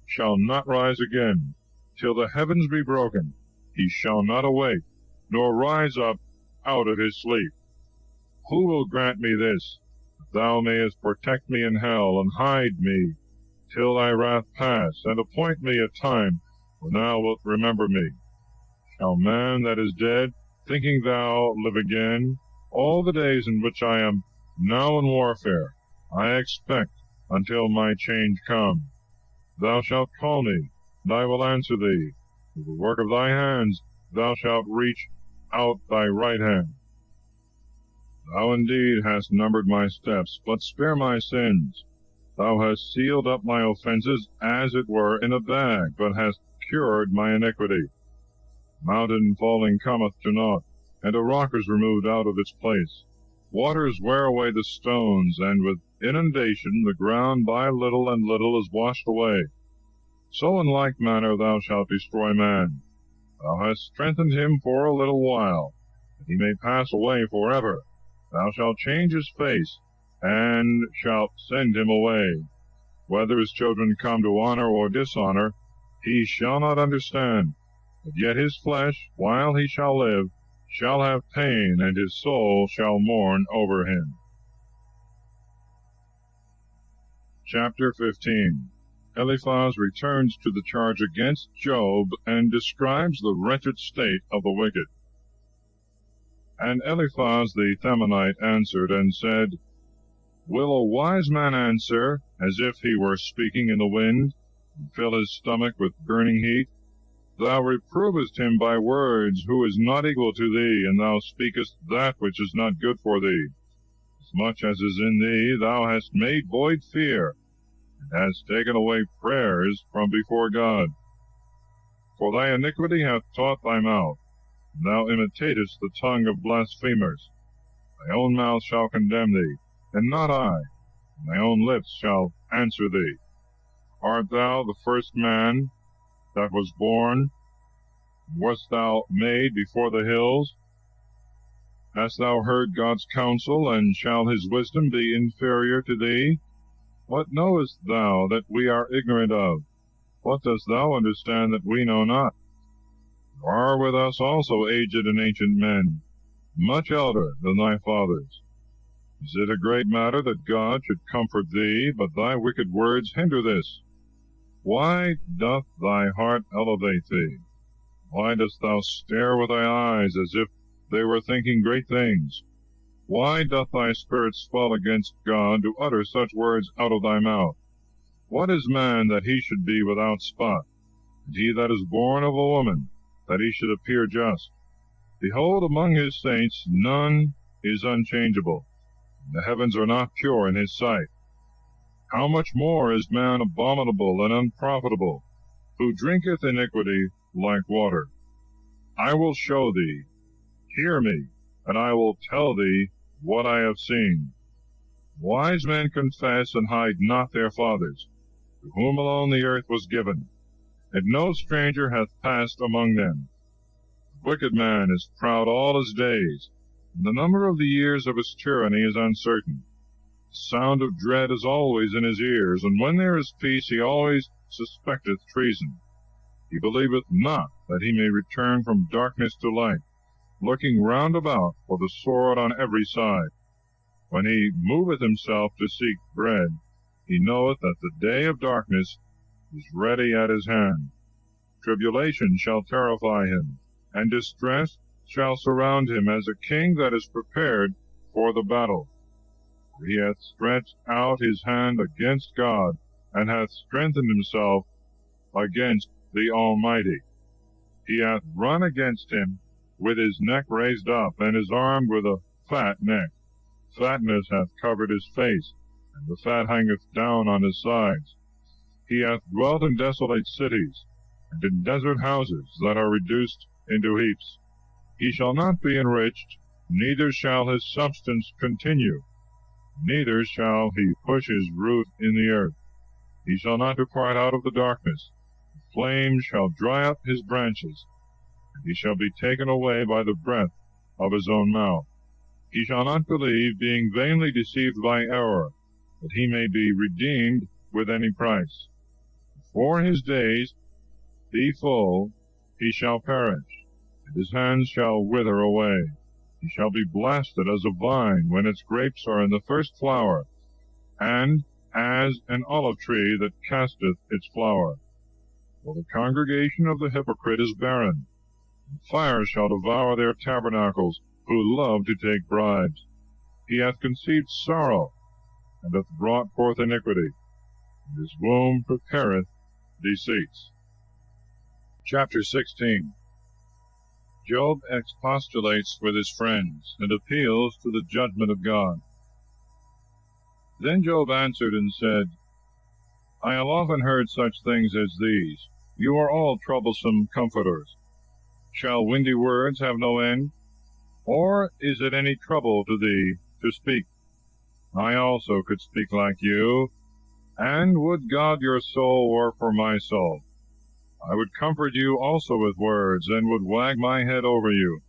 shall not rise again. Till the heavens be broken, he shall not awake, nor rise up out of his sleep. Who will grant me this, that thou mayest protect me in hell, and hide me till thy wrath pass, and appoint me a time when thou wilt remember me? Shall man that is dead, thinking thou, live again? All the days in which I am now in warfare, I expect until my change come. Thou shalt call me, and I will answer thee. With the work of thy hands thou shalt reach out thy right hand. Thou indeed hast numbered my steps, but spare my sins. Thou hast sealed up my offenses as it were in a bag, but hast cured my iniquity. Mountain falling cometh to naught, and a rock is removed out of its place. Waters wear away the stones, and with inundation the ground by little and little is washed away. So in like manner thou shalt destroy man. Thou hast strengthened him for a little while, that he may pass away forever. Thou shalt change his face, and shalt send him away. Whether his children come to honor or dishonor, he shall not understand. But yet his flesh, while he shall live, shall have pain, and his soul shall mourn over him. Chapter 15. Eliphaz returns to the charge against Job, and describes the wretched state of the wicked. And Eliphaz the Themanite answered and said, Will a wise man answer, as if he were speaking in the wind, and fill his stomach with burning heat? Thou reprovest him by words who is not equal to thee, and thou speakest that which is not good for thee. As much as is in thee thou hast made void fear, and hast taken away prayers from before God. For thy iniquity hath taught thy mouth, and thou imitatest the tongue of blasphemers. Thy own mouth shall condemn thee, and not I, and thy own lips shall answer thee. Art thou the first man that was born? Wast thou made before the hills? Hast thou heard God's counsel, and shall his wisdom be inferior to thee? What knowest thou that we are ignorant of? What dost thou understand that we know not? There are with us also aged and ancient men, much elder than thy fathers. Is it a great matter that God should comfort thee, but thy wicked words hinder this? Why doth thy heart elevate thee? Why dost thou stare with thy eyes as if they were thinking great things? Why doth thy spirit swell against God to utter such words out of thy mouth? What is man that he should be without spot, and he that is born of a woman, that he should appear just? Behold, among his saints none is unchangeable, and the heavens are not pure in his sight. How much more is man abominable and unprofitable, who drinketh iniquity like water? I will show thee, hear me, and I will tell thee what I have seen. Wise men confess and hide not their fathers, to whom alone the earth was given, and no stranger hath passed among them. The wicked man is proud all his days, and the number of the years of his tyranny is uncertain. The sound of dread is always in his ears, and when there is peace he always suspecteth treason. He believeth not that he may return from darkness to light, looking round about for the sword on every side. When he moveth himself to seek bread, he knoweth that the day of darkness is ready at his hand. Tribulation shall terrify him, and distress shall surround him as a king that is prepared for the battle. For he hath stretched out his hand against God, and hath strengthened himself against the Almighty. He hath run against him with his neck raised up, and is armed with a fat neck. Fatness hath covered his face, and the fat hangeth down on his sides. He hath dwelt in desolate cities, and in desert houses that are reduced into heaps. He shall not be enriched, neither shall his substance continue, neither shall he push his root in the earth. He shall not depart out of the darkness. The flame shall dry up his branches, and he shall be taken away by the breath of his own mouth. He shall not believe, being vainly deceived by error, that he may be redeemed with any price. For his days be full, he shall perish, and his hands shall wither away. He shall be blasted as a vine when its grapes are in the first flower, and as an olive tree that casteth its flower. For the congregation of the hypocrite is barren, and fire shall devour their tabernacles, who love to take bribes. He hath conceived sorrow, and hath brought forth iniquity, and his womb prepareth deceits. Chapter 16. Job expostulates with his friends, and appeals to the judgment of God. Then Job answered and said, I have often heard such things as these. You are all troublesome comforters. Shall windy words have no end? Or is it any trouble to thee to speak? I also could speak like you, and would God your soul were for my soul. I would comfort you also with words, and would wag my head over you.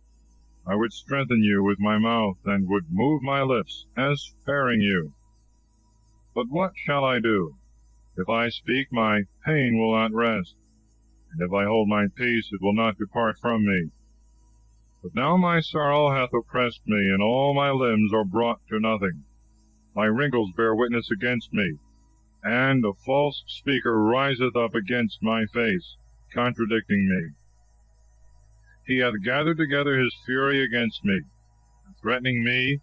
I would strengthen you with my mouth, and would move my lips, as sparing you. But what shall I do? If I speak, my pain will not rest, and if I hold my peace, it will not depart from me. But now my sorrow hath oppressed me, and all my limbs are brought to nothing. My wrinkles bear witness against me, and a false speaker riseth up against my face, contradicting me. He hath gathered together his fury against me, and threatening me,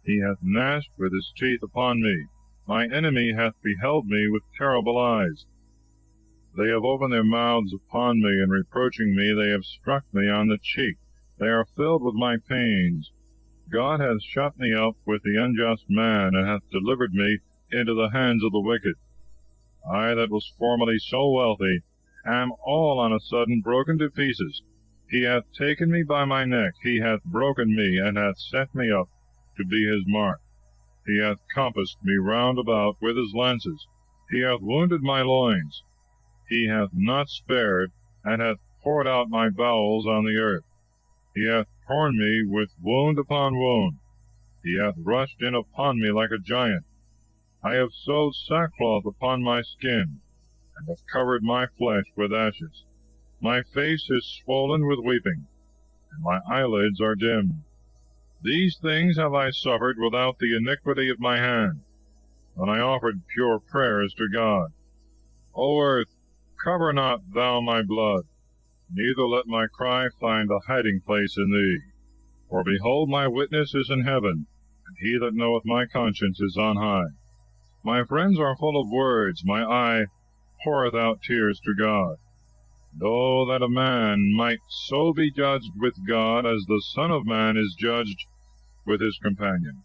he hath gnashed with his teeth upon me. My enemy hath beheld me with terrible eyes. They have opened their mouths upon me, and reproaching me, they have struck me on the cheek. They are filled with my pains. God hath shut me up with the unjust man, and hath delivered me into the hands of the wicked. I that was formerly so wealthy am all on a sudden broken to pieces. He hath taken me by my neck, he hath broken me, and hath set me up to be his mark. He hath compassed me round about with his lances. He hath wounded my loins. He hath not spared, and hath poured out my bowels on the earth. He hath torn me with wound upon wound. He hath rushed in upon me like a giant. I have sewed sackcloth upon my skin, and have covered my flesh with ashes. My face is swollen with weeping, and my eyelids are dim. These things have I suffered without the iniquity of my hand, when I offered pure prayers to God. O earth, cover not thou my blood, neither let my cry find a hiding place in thee. For behold, my witness is in heaven, and he that knoweth my conscience is on high. My friends are full of words, my eye poureth out tears to God. And oh, that a man might so be judged with God as the Son of Man is judged with his companion.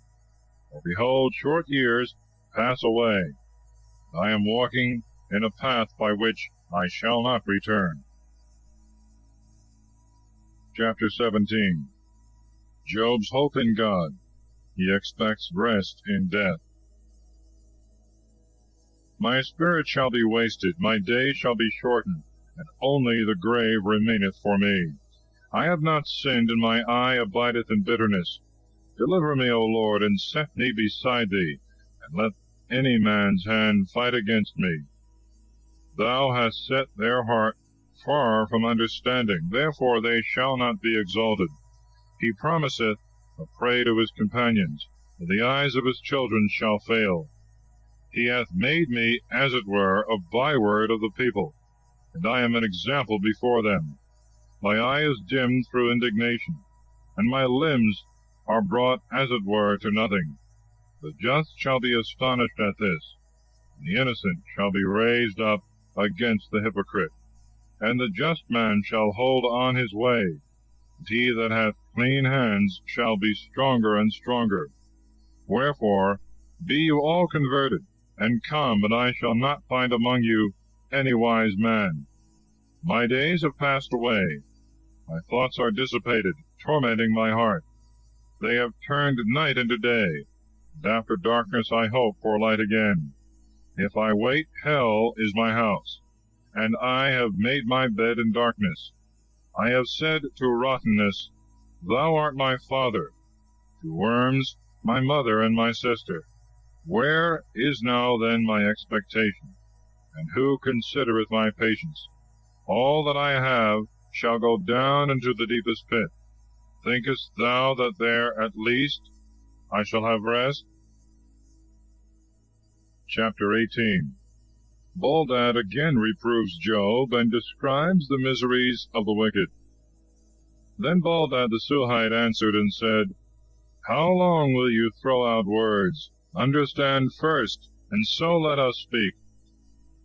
For behold, short years pass away, and I am walking in a path by which I shall not return. Chapter 17. Job's hope in God. He expects rest in death. My spirit shall be wasted, my days shall be shortened, and only the grave remaineth for me. I have not sinned, and my eye abideth in bitterness. Deliver me, O Lord, and set me beside thee, and let any man's hand fight against me. Thou hast set their heart far from understanding, therefore they shall not be exalted. He promiseth a prey to his companions, and the eyes of his children shall fail. He hath made me, as it were, a byword of the people, and I am an example before them. My eye is dimmed through indignation, and my limbs are brought, as it were, to nothing. The just shall be astonished at this, and the innocent shall be raised up against the hypocrite. And the just man shall hold on his way, and he that hath clean hands shall be stronger and stronger. Wherefore, be you all converted, and come, and I shall not find among you any wise man. My days have passed away. My thoughts are dissipated, tormenting my heart. They have turned night into day, and after darkness I hope for light again. If I wait, hell is my house, and I have made my bed in darkness. I have said to rottenness, Thou art my father, to worms, my mother and my sister. Where is now then my expectation? And who considereth my patience? All that I have shall go down into the deepest pit. Thinkest thou that there at least I shall have rest? Chapter 18. Bildad again reproves Job and describes the miseries of the wicked. Then Bildad the Suhite answered and said, How long will you throw out words? Understand first, and so let us speak.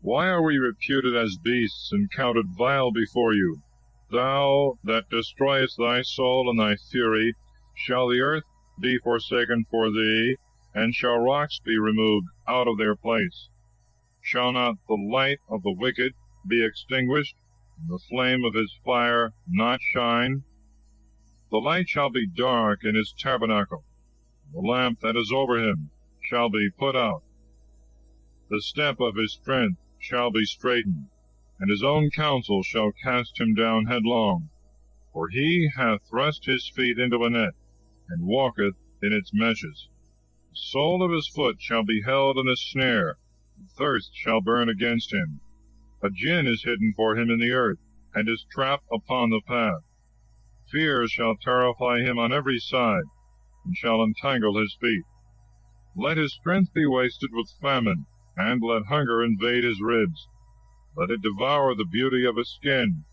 Why are we reputed as beasts and counted vile before you? Thou that destroyest thy soul in thy fury, shall the earth be forsaken for thee, and shall rocks be removed out of their place? Shall not the light of the wicked be extinguished, and the flame of his fire not shine? The light shall be dark in his tabernacle, the lamp that is over him shall be put out. The step of his strength shall be straitened, and his own counsel shall cast him down headlong. For he hath thrust his feet into a net, and walketh in its meshes. The sole of his foot shall be held in a snare, and thirst shall burn against him. A gin is hidden for him in the earth, and his trap upon the path. Fear shall terrify him on every side, and shall entangle his feet. Let his strength be wasted with famine, and let hunger invade his ribs. Let it devour the beauty of his skin.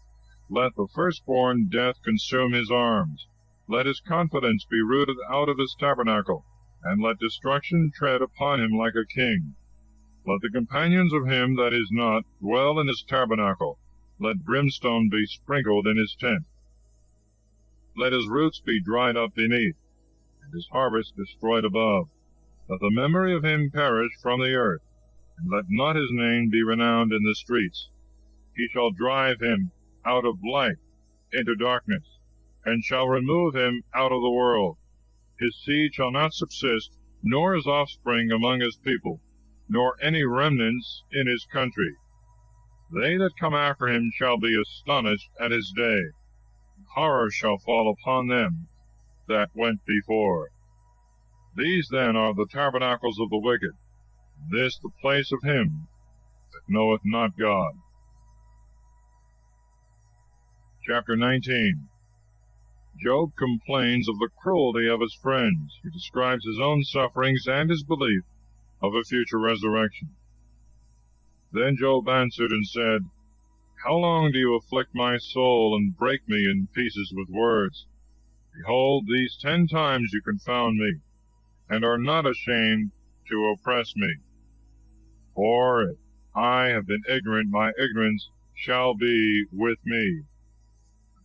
Let the firstborn death consume his arms. Let his confidence be rooted out of his tabernacle, and let destruction tread upon him like a king. Let the companions of him that is not dwell in his tabernacle. Let brimstone be sprinkled in his tent. Let his roots be dried up beneath, and his harvest destroyed above. Let the memory of him perish from the earth, and let not his name be renowned in the streets. He shall drive him out of light into darkness, and shall remove him out of the world. His seed shall not subsist, nor his offspring among his people, nor any remnants in his country. They that come after him shall be astonished at his day. Horror shall fall upon them that went before. These then are the tabernacles of the wicked, and this the place of him that knoweth not God. Chapter 19. Job complains of the cruelty of his friends. He describes his own sufferings and his belief of a future resurrection. Then Job answered and said, How long do you afflict my soul and break me in pieces with words? Behold, these 10 times you confound me, and are not ashamed to oppress me. For if I have been ignorant, my ignorance shall be with me.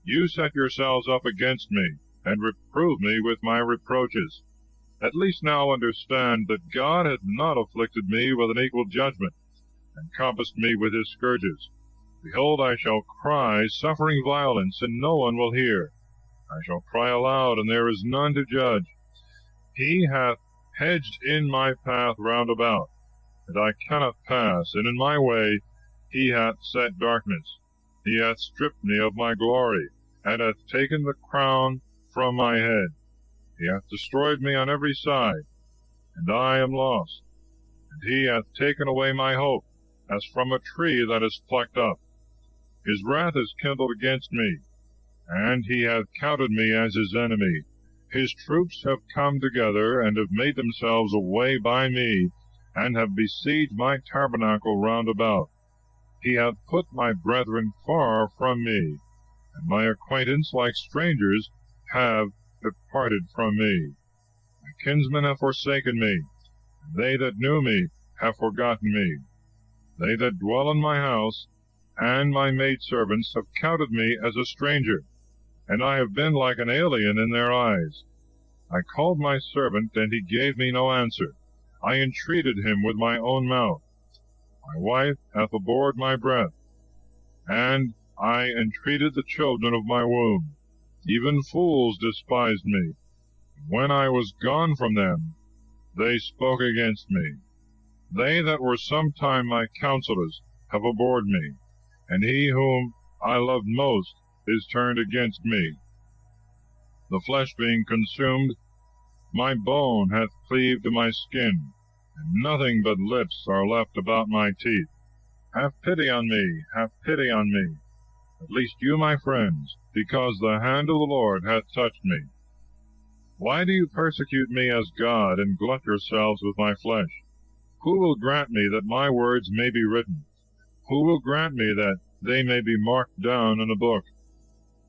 You set yourselves up against me, and reprove me with my reproaches. At least now understand that God hath not afflicted me with an equal judgment, and compassed me with his scourges. Behold, I shall cry, suffering violence, and no one will hear. I shall cry aloud, and there is none to judge. He hath hedged in my path round about, that I cannot pass, and in my way he hath set darkness. He hath stripped me of my glory, and hath taken the crown from my head. He hath destroyed me on every side, and I am lost. And he hath taken away my hope, as from a tree that is plucked up. His wrath is kindled against me, and he hath counted me as his enemy. His troops have come together, and have made themselves a way by me, and have besieged my tabernacle round about. He hath put my brethren far from me, and my acquaintance, like strangers, have departed from me. My kinsmen have forsaken me, and they that knew me have forgotten me. They that dwell in my house, and my maidservants, have counted me as a stranger, and I have been like an alien in their eyes. I called my servant, and he gave me no answer. I entreated him with my own mouth. My wife hath abhorred my breath, and I entreated the children of my womb. Even fools despised me. When I was gone from them, they spoke against me. They that were sometime my counselors have abhorred me, and he whom I loved most is turned against me. The flesh being consumed, my bone hath cleaved to my skin, and nothing but lips are left about my teeth. Have pity on me, have pity on me, at least you, my friends, because the hand of the Lord hath touched me. Why do you persecute me as God, and glut yourselves with my flesh? Who will grant me that my words may be written? Who will grant me that they may be marked down in a book,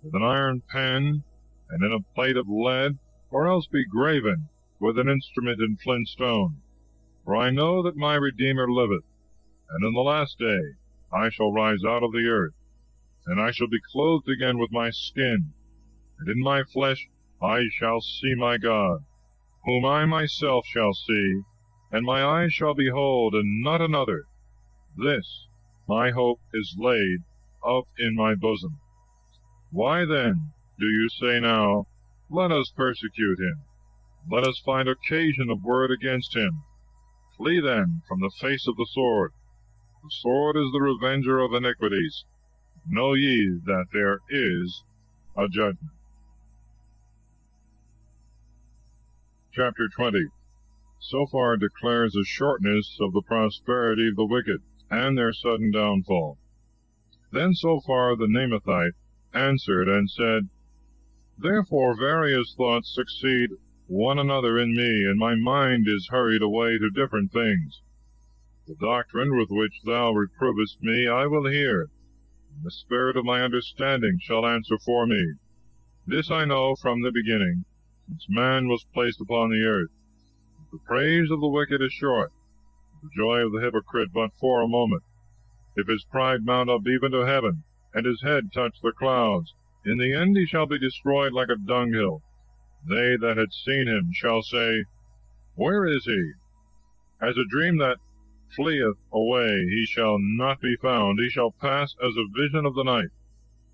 with an iron pen, and in a plate of lead, or else be graven with an instrument in flint stone? For I know that my Redeemer liveth, and in the last day I shall rise out of the earth, and I shall be clothed again with my skin, and in my flesh I shall see my God, whom I myself shall see, and my eyes shall behold, and not another. This my hope is laid up in my bosom. Why then do you say now, let us persecute him, let us find occasion of word against him? Flee then from the face of the sword. The sword is the revenger of iniquities. Know ye that there is a judgment. Chapter 20. Zophar declares the shortness of the prosperity of the wicked, and their sudden downfall. Then Zophar the Naamathite answered and said, Therefore various thoughts succeed one another in me, and my mind is hurried away to different things. The doctrine with which thou reprovest me I will hear, and the spirit of my understanding shall answer for me. This I know from the beginning, since man was placed upon the earth. The praise of the wicked is short, the joy of the hypocrite but for a moment. If his pride mount up even to heaven, and his head touch the clouds, in the end he shall be destroyed like a dunghill. They that had seen him shall say, Where is he? As a dream that fleeth away, he shall not be found. He shall pass as a vision of the night.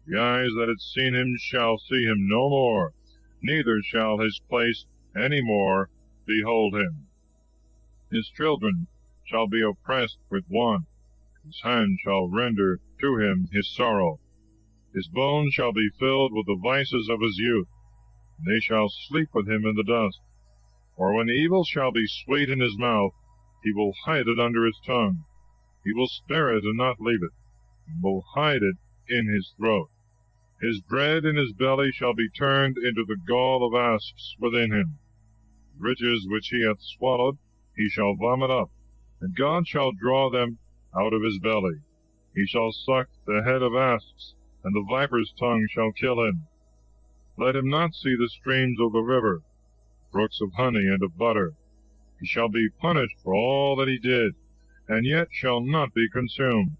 The eyes that had seen him shall see him no more, neither shall his place any more behold him. His children shall be oppressed with want. His hand shall render to him his sorrow. His bones shall be filled with the vices of his youth, and they shall sleep with him in the dust. For when evil shall be sweet in his mouth, he will hide it under his tongue. He will spare it and not leave it, and will hide it in his throat. His bread in his belly shall be turned into the gall of asps within him. Riches which he hath swallowed he shall vomit up, and God shall draw them out of his belly. He shall suck the head of asps, and the viper's tongue shall kill him. Let him not see the streams of the river, brooks of honey and of butter. He shall be punished for all that he did, and yet shall not be consumed.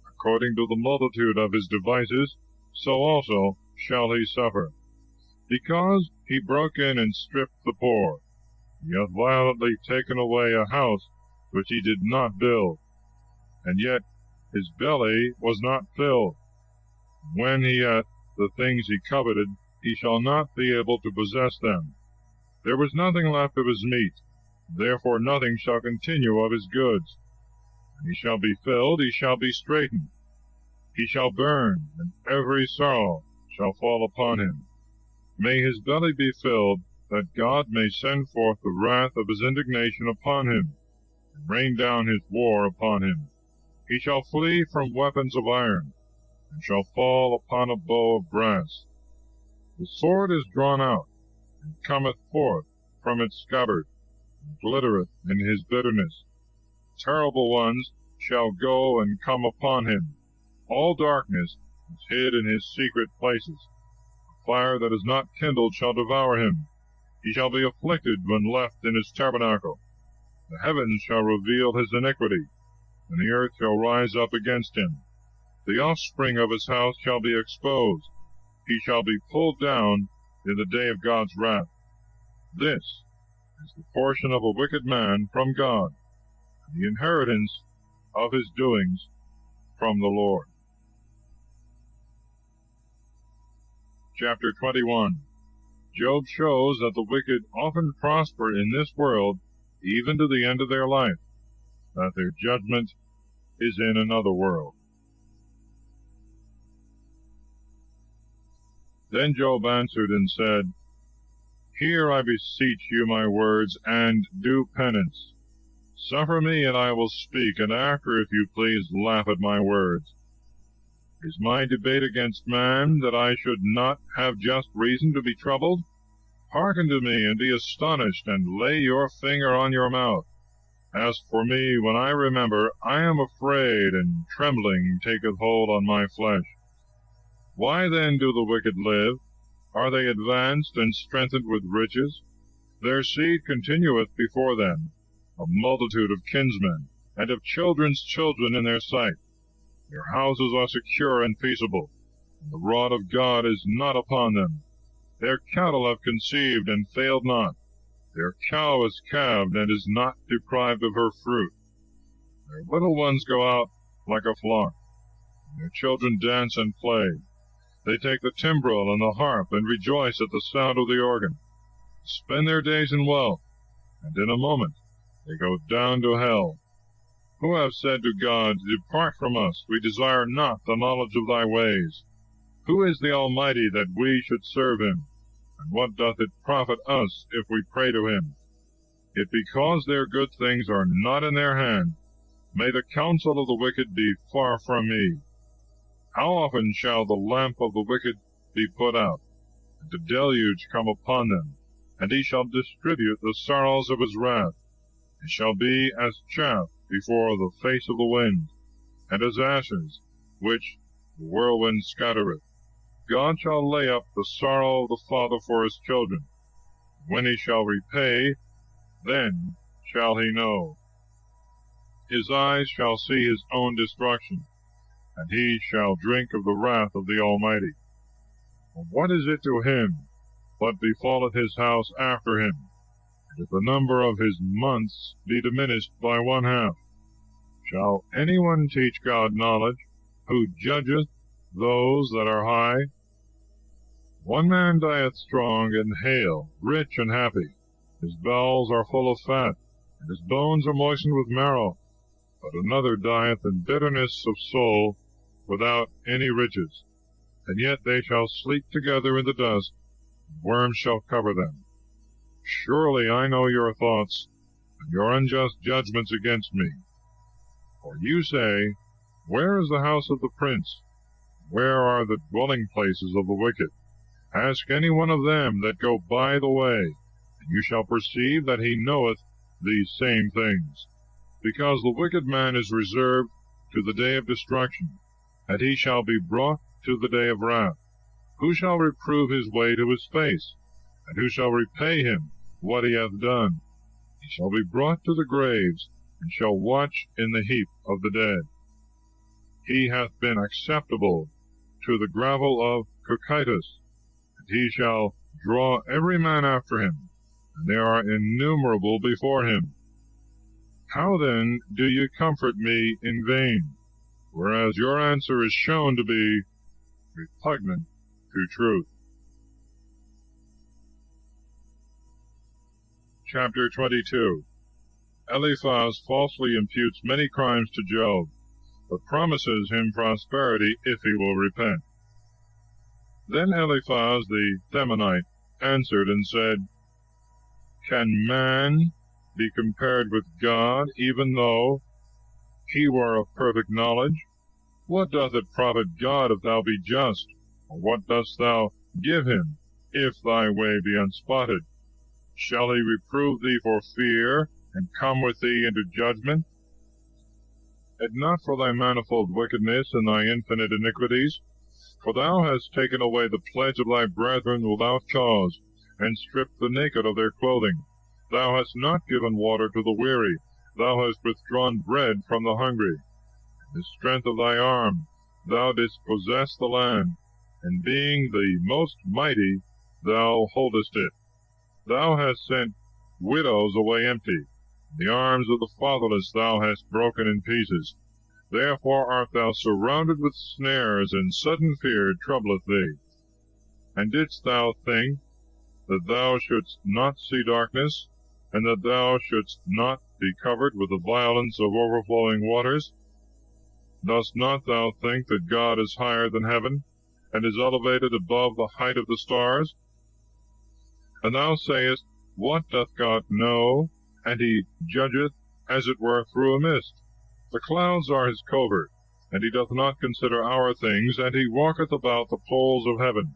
According to the multitude of his devices, so also shall he suffer. Because he broke in and stripped the poor, he hath violently taken away a house which he did not build, and yet his belly was not filled. When he hath the things he coveted, he shall not be able to possess them. There was nothing left of his meat, therefore nothing shall continue of his goods. And he shall be filled, he shall be straitened. He shall burn, and every sorrow shall fall upon him. May his belly be filled, that God may send forth the wrath of his indignation upon him, and rain down his war upon him. He shall flee from weapons of iron, and shall fall upon a bow of brass. The sword is drawn out, and cometh forth from its scabbard, and glittereth in his bitterness. Terrible ones shall go and come upon him. All darkness is hid in his secret places. A fire that is not kindled shall devour him. He shall be afflicted when left in his tabernacle. The heavens shall reveal his iniquity, and the earth shall rise up against him. The offspring of his house shall be exposed. He shall be pulled down in the day of God's wrath. This is the portion of a wicked man from God, and the inheritance of his doings from the Lord. Chapter 21. Job shows that the wicked often prosper in this world, even to the end of their life, that their judgment is in another world. Then Job answered and said, Hear, I beseech you, my words, and do penance. Suffer me, and I will speak, and after, if you please, laugh at my words. Is my debate against man, that I should not have just reason to be troubled? Hearken to me, and be astonished, and lay your finger on your mouth. As for me, when I remember, I am afraid, and trembling taketh hold on my flesh. Why then do the wicked live? Are they advanced and strengthened with riches? Their seed continueth before them, a multitude of kinsmen, and of children's children in their sight. Their houses are secure and peaceable, and the rod of God is not upon them. Their cattle have conceived and failed not. Their cow is calved and is not deprived of her fruit. Their little ones go out like a flock, and their children dance and play. They take the timbrel and the harp, and rejoice at the sound of the organ. Spend their days in wealth, and in a moment they go down to hell. Who have said to God, Depart from us, we desire not the knowledge of thy ways. Who is the Almighty, that we should serve him? And what doth it profit us, if we pray to him? Yet because their good things are not in their hand, may the counsel of the wicked be far from me. How often shall the lamp of the wicked be put out, and the deluge come upon them? And he shall distribute the sorrows of his wrath. It shall be as chaff before the face of the wind, and as ashes, which the whirlwind scattereth. God shall lay up the sorrow of the father for his children. When he shall repay, then shall he know. His eyes shall see his own destruction, and he shall drink of the wrath of the Almighty. For what is it to him what befalleth his house after him? And if the number of his months be diminished by one half, shall anyone teach God knowledge, who judgeth those that are high? One man dieth strong and hale, rich and happy. His bowels are full of fat, and his bones are moistened with marrow. But another dieth in bitterness of soul, without any riches. And yet they shall sleep together in the dust, and worms shall cover them. Surely I know your thoughts, and your unjust judgments against me. For you say, Where is the house of the prince? Where are the dwelling places of the wicked? Ask any one of them that go by the way, and you shall perceive that he knoweth these same things. Because the wicked man is reserved to the day of destruction, and he shall be brought to the day of wrath. Who shall reprove his way to his face? And who shall repay him what he hath done? He shall be brought to the graves, and shall watch in the heap of the dead. He hath been acceptable to the gravel of Cocytus, and he shall draw every man after him, and they are innumerable before him. How then do you comfort me in vain, whereas your answer is shown to be repugnant to truth? Chapter 22. Eliphaz falsely imputes many crimes to Job, but promises him prosperity if he will repent. Then Eliphaz the Themanite answered and said, Can man be compared with God, even though he were of perfect knowledge? What doth it profit God if thou be just? Or what dost thou give him, if thy way be unspotted? Shall he reprove thee for fear, and come with thee into judgment? And not for thy manifold wickedness and thy infinite iniquities, for thou hast taken away the pledge of thy brethren without cause, and stripped the naked of their clothing. Thou hast not given water to the weary, thou hast withdrawn bread from the hungry. In the strength of thy arm thou didst possess the land, and being the most mighty, thou holdest it. Thou hast sent widows away empty, and the arms of the fatherless thou hast broken in pieces. Therefore art thou surrounded with snares, and sudden fear troubleth thee. And didst thou think that thou shouldst not see darkness, and that thou shouldst not be covered with the violence of overflowing waters? Dost not thou think that God is higher than heaven, and is elevated above the height of the stars? And thou sayest, What doth God know? And he judgeth, as it were, through a mist. The clouds are his covert, and he doth not consider our things, and he walketh about the poles of heaven.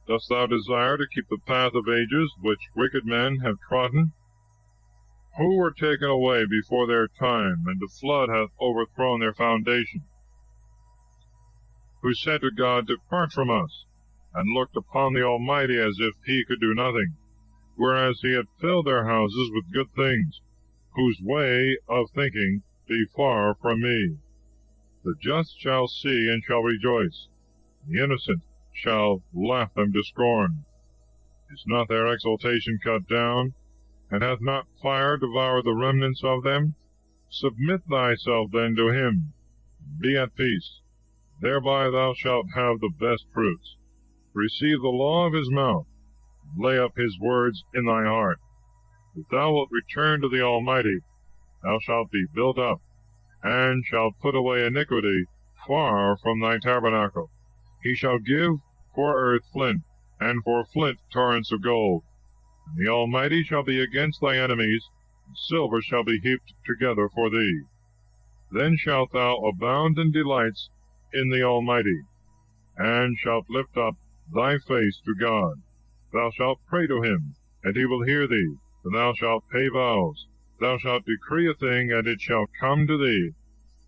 Dost thou desire to keep the path of ages, which wicked men have trodden? Who were taken away before their time, and the flood hath overthrown their foundation? Who said to God, Depart from us, and looked upon the Almighty as if he could do nothing, whereas he had filled their houses with good things, whose way of thinking be far from me. The just shall see and shall rejoice, the innocent shall laugh them to scorn. Is not their exaltation cut down, and hath not fire devoured the remnants of them? Submit thyself then to him, and be at peace. Thereby thou shalt have the best fruits. Receive the law of his mouth, and lay up his words in thy heart. If thou wilt return to the Almighty, thou shalt be built up, and shalt put away iniquity far from thy tabernacle. He shall give for earth flint, and for flint torrents of gold. And the Almighty shall be against thy enemies, and silver shall be heaped together for thee. Then shalt thou abound in delights in the Almighty, and shalt lift up thy face to God. Thou shalt pray to him, and he will hear thee. And thou shalt pay vows. Thou shalt decree a thing, and it shall come to thee,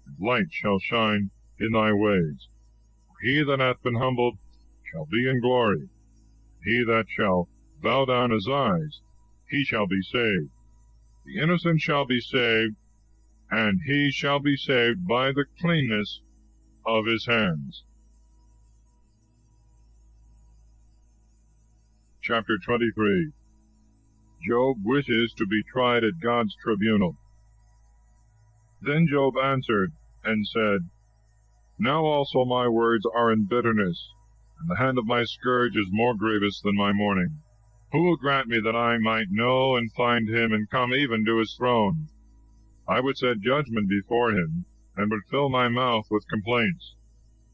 and light shall shine in thy ways. For he that hath been humbled shall be in glory. He that shall bow down his eyes, he shall be saved. The innocent shall be saved, and he shall be saved by the cleanness of his hands. Chapter 23. Job wishes to be tried at God's tribunal. Then Job answered and said, Now also my words are in bitterness, and the hand of my scourge is more grievous than my mourning. Who will grant me that I might know and find him, and come even to his throne? I would set judgment before him, and would fill my mouth with complaints.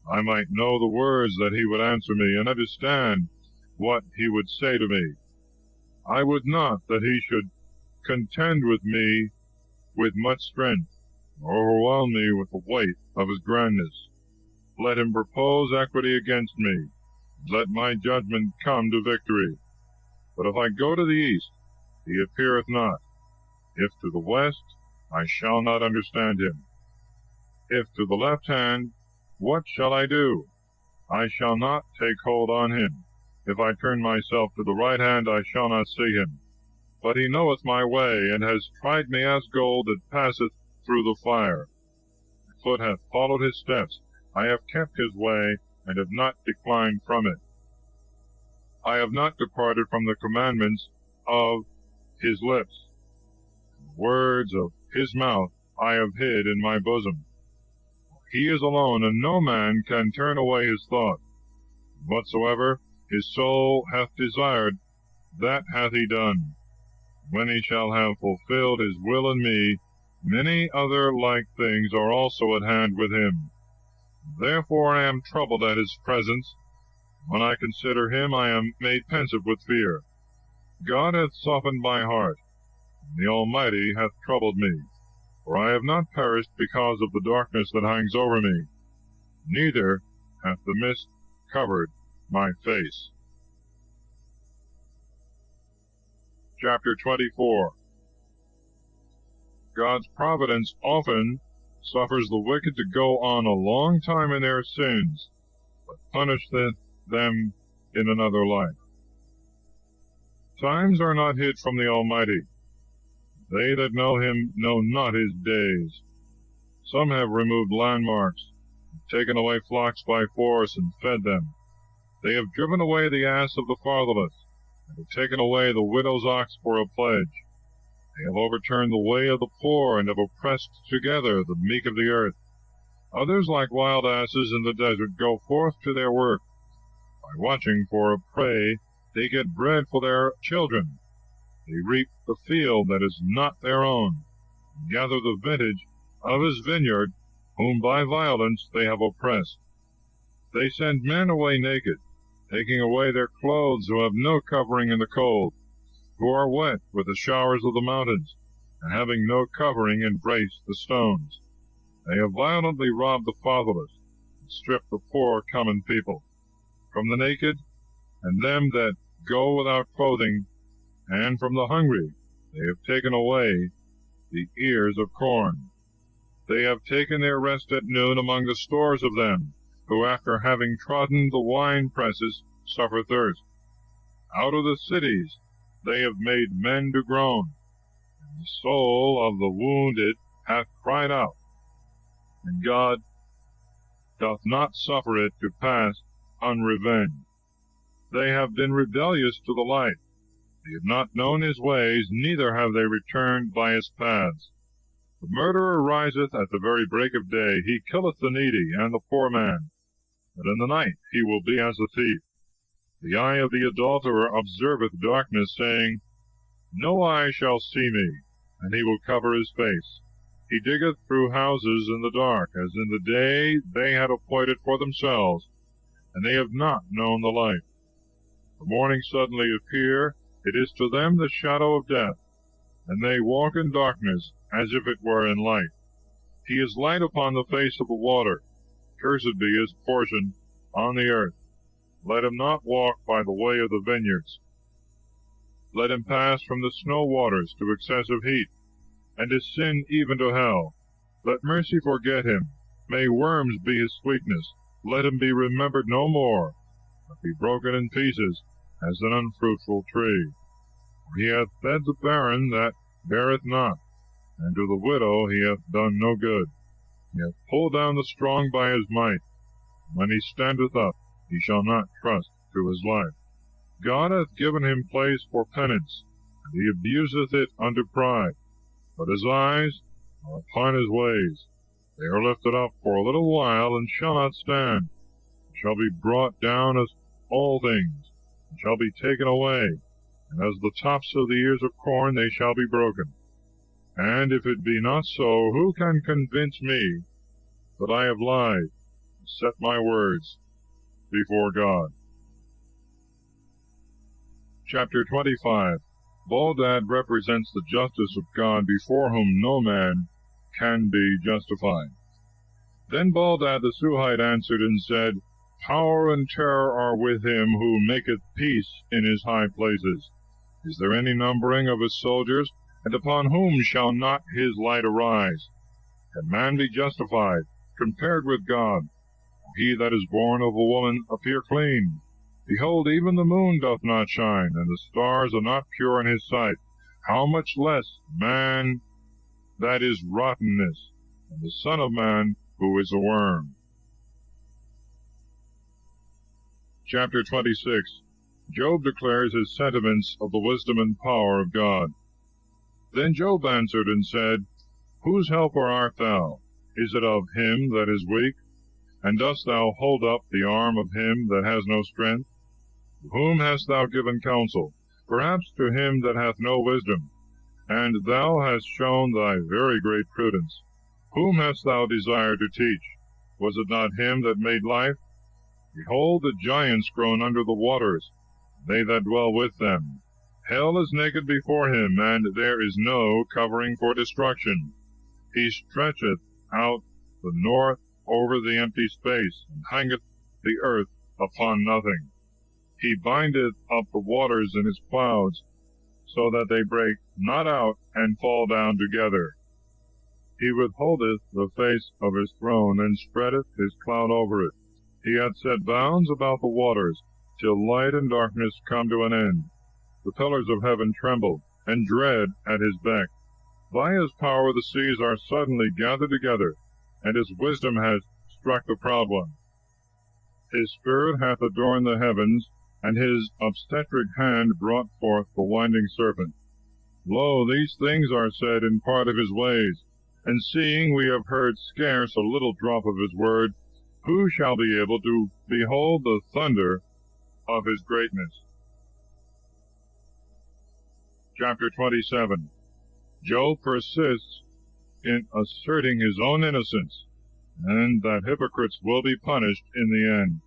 I might know the words that he would answer me, and understand what he would say to me. I would not that he should contend with me with much strength, or overwhelm me with the weight of his grandness. Let him propose equity against me. Let my judgment come to victory. But if I go to the east, he appeareth not. If to the west, I shall not understand him. If to the left hand, what shall I do? I shall not take hold on him. If I turn myself to the right hand, I shall not see him. But he knoweth my way, and has tried me as gold that passeth through the fire. My foot hath followed his steps. I have kept his way, and have not declined from it. I have not departed from the commandments of his lips. The words of his mouth I have hid in my bosom. He is alone, and no man can turn away his thought. Whatsoever his soul hath desired, that hath he done. When he shall have fulfilled his will in me, many other like things are also at hand with him. Therefore I am troubled at his presence. When I consider him, I am made pensive with fear. God hath softened my heart, and the Almighty hath troubled me. For I have not perished because of the darkness that hangs over me, neither hath the mist covered my face. Chapter 24. God's providence often suffers the wicked to go on a long time in their sins, but punisheth them in another life. Times are not hid from the Almighty. They that know him know not his days. Some have removed landmarks, taken away flocks by force, and fed them. They have driven away the ass of the fatherless, and have taken away the widow's ox for a pledge. They have overturned the way of the poor, and have oppressed together the meek of the earth. Others, like wild asses in the desert, go forth to their work. By watching for a prey, they get bread for their children. They reap the field that is not their own, and gather the vintage of his vineyard, whom by violence they have oppressed. They send men away naked, taking away their clothes, who have no covering in the cold, who are wet with the showers of the mountains, and having no covering embrace the stones. They have violently robbed the fatherless, and stripped the poor common people. From the naked, and them that go without clothing, and from the hungry, they have taken away the ears of corn. They have taken their rest at noon among the stores of them, who after having trodden the wine presses suffer thirst. Out of the cities they have made men to groan, and the soul of the wounded hath cried out, and God doth not suffer it to pass unrevenged. They have been rebellious to the light. They have not known his ways, neither have they returned by his paths. The murderer riseth at the very break of day. He killeth the needy and the poor man, but in the night he will be as a thief. The eye of the adulterer observeth darkness, saying, No eye shall see me, and he will cover his face. He diggeth through houses in the dark, as in the day they had appointed for themselves, and they have not known the light. The morning suddenly appear, it is to them the shadow of death, and they walk in darkness, as if it were in light. He is light upon the face of the water. Cursed be his portion on the earth. Let him not walk by the way of the vineyards. Let him pass from the snow waters to excessive heat, and his sin even to hell. Let mercy forget him. May worms be his sweetness. Let him be remembered no more, but be broken in pieces as an unfruitful tree. For he hath fed the barren that beareth not, and to the widow he hath done no good. He hath pulled down the strong by his might. When he standeth up, he shall not trust to his life. God hath given him place for penance, and he abuseth it unto pride. But his eyes are upon his ways. They are lifted up for a little while, and shall not stand, and shall be brought down as all things, and shall be taken away, and as the tops of the ears of corn they shall be broken. And if it be not so, who can convince me that I have lied, and set my words before God? Chapter 25. Bildad represents the justice of God, before whom no man can be justified. Then Bildad the Shuhite answered and said, Power and terror are with him who maketh peace in his high places. Is there any numbering of his soldiers? And upon whom shall not his light arise? Can man be justified, compared with God? He that is born of a woman appear clean. Behold, even the moon doth not shine, and the stars are not pure in his sight. How much less man that is rottenness, and the Son of Man who is a worm. Chapter 26. Job declares his sentiments of the wisdom and power of God. Then Job answered and said, Whose helper art thou? Is it of him that is weak? And dost thou hold up the arm of him that has no strength? To whom hast thou given counsel? Perhaps to him that hath no wisdom. And thou hast shown thy very great prudence. Whom hast thou desired to teach? Was it not him that made life? Behold, the giants groan under the waters, they that dwell with them. Hell is naked before him, and there is no covering for destruction. He stretcheth out the north over the empty space, and hangeth the earth upon nothing. He bindeth up the waters in his clouds, so that they break not out and fall down together. He withholdeth the face of his throne, and spreadeth his cloud over it. He hath set bounds about the waters, till light and darkness come to an end. The pillars of heaven tremble, and dread at his beck. By his power the seas are suddenly gathered together, and his wisdom has struck the proud one. His spirit hath adorned the heavens, and his obstetric hand brought forth the winding serpent. Lo, these things are said in part of his ways, And seeing we have heard scarce a little drop of his word, who shall be able to behold the thunder of his greatness? Chapter 27. Job persists in asserting his own innocence, and that hypocrites will be punished in the end.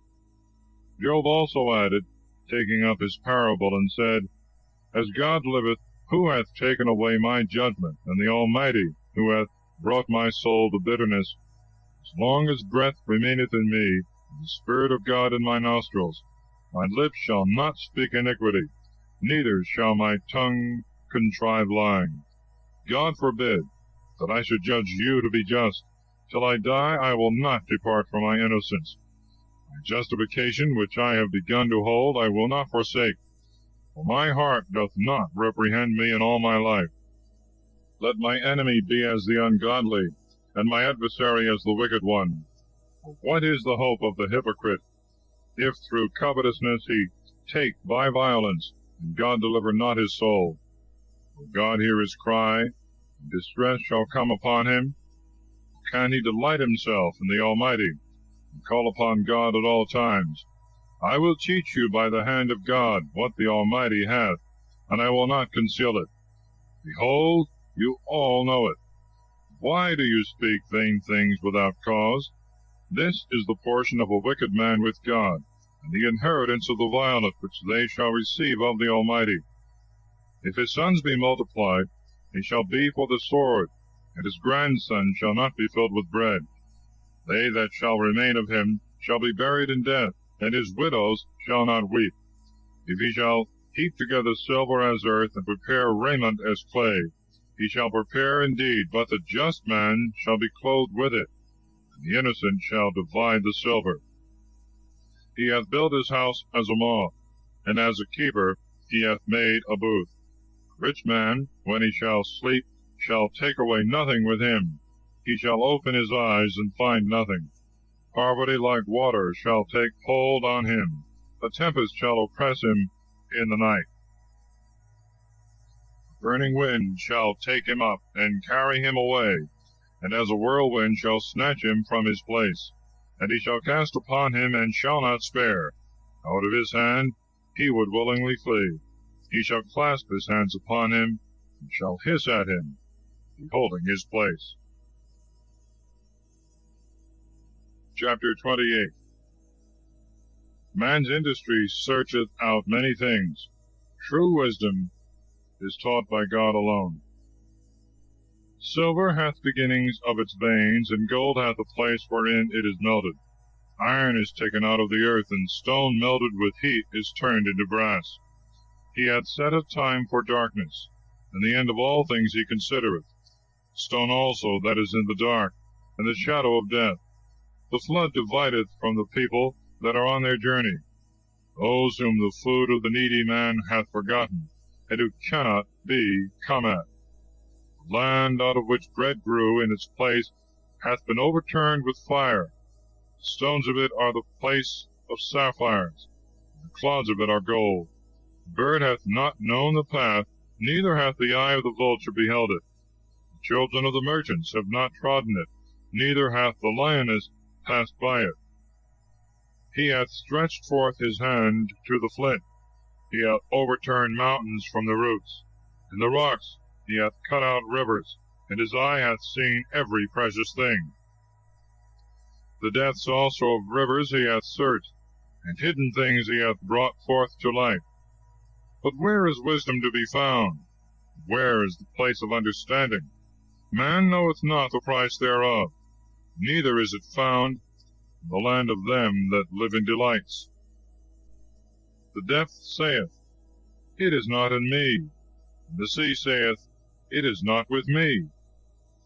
Job also added, taking up his parable, and said, As God liveth, who hath taken away my judgment, and the Almighty, who hath brought my soul to bitterness? As long as breath remaineth in me, and the Spirit of God in my nostrils, my lips shall not speak iniquity, neither shall my tongue contrive lying. God forbid that I should judge you to be just. Till I die, I will not depart from my innocence. My justification, which I have begun to hold, I will not forsake. For my heart doth not reprehend me in all my life. Let my enemy be as the ungodly, and my adversary as the wicked one. For what is the hope of the hypocrite, if through covetousness he take by violence, and God deliver not his soul? Will God hear his cry, and distress shall come upon him? Can he delight himself in the Almighty, and call upon God at all times? I will teach you by the hand of God what the Almighty hath, and I will not conceal it. Behold, you all know it. Why do you speak vain things without cause? This is the portion of a wicked man with God, and the inheritance of the violent which they shall receive of the Almighty. If his sons be multiplied, he shall be for the sword, and his grandson shall not be filled with bread. They that shall remain of him shall be buried in death, and his widows shall not weep. If he shall heap together silver as earth, and prepare raiment as clay, he shall prepare indeed, but the just man shall be clothed with it, and the innocent shall divide the silver. He hath built his house as a moth, and as a keeper he hath made a booth. A rich man, when he shall sleep, shall take away nothing with him. He shall open his eyes and find nothing. Poverty like water shall take hold on him. A tempest shall oppress him in the night. A burning wind shall take him up and carry him away, and as a whirlwind shall snatch him from his place. And he shall cast upon him and shall not spare. Out of his hand he would willingly flee. He shall clasp his hands upon him, and shall hiss at him, beholding his place. Chapter 28. Man's industry searcheth out many things. True wisdom is taught by God alone. Silver hath beginnings of its veins, and gold hath a place wherein it is melted. Iron is taken out of the earth, and stone melted with heat is turned into brass. He hath set a time for darkness, and the end of all things he considereth. Stone also that is in the dark, and the shadow of death. The flood divideth from the people that are on their journey, those whom the food of the needy man hath forgotten, and who cannot be come at. The land out of which bread grew in its place hath been overturned with fire. The stones of it are the place of sapphires, and the clods of it are gold. The bird hath not known the path, neither hath the eye of the vulture beheld it. The children of the merchants have not trodden it, neither hath the lioness passed by it. He hath stretched forth his hand to the flint. He hath overturned mountains from the roots. In the rocks he hath cut out rivers, and his eye hath seen every precious thing. The depths also of rivers he hath searched, and hidden things he hath brought forth to light. But where is wisdom to be found? Where is the place of understanding? Man knoweth not the price thereof, neither is it found in the land of them that live in delights. The depth saith, It is not in me. And the sea saith, It is not with me.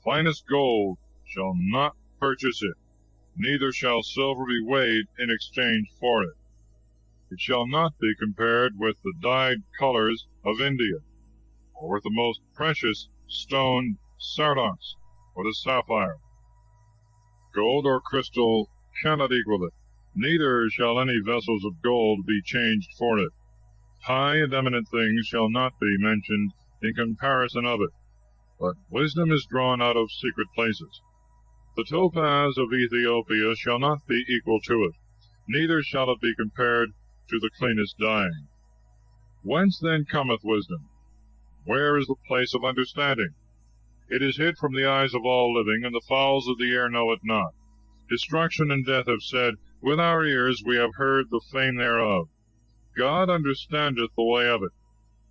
Finest gold shall not purchase it, neither shall silver be weighed in exchange for it. It shall not be compared with the dyed colors of India, or with the most precious stone sardox, or the sapphire. Gold or crystal cannot equal it, neither shall any vessels of gold be changed for it. High and eminent things shall not be mentioned in comparison of it. but wisdom is drawn out of secret places. The topaz of Ethiopia shall not be equal to it, neither shall it be compared to the cleanest dyeing. Whence then cometh wisdom? Where is the place of understanding? It is hid from the eyes of all living, and the fowls of the air know it not. Destruction and death have said, with our ears we have heard the fame thereof. God understandeth the way of it,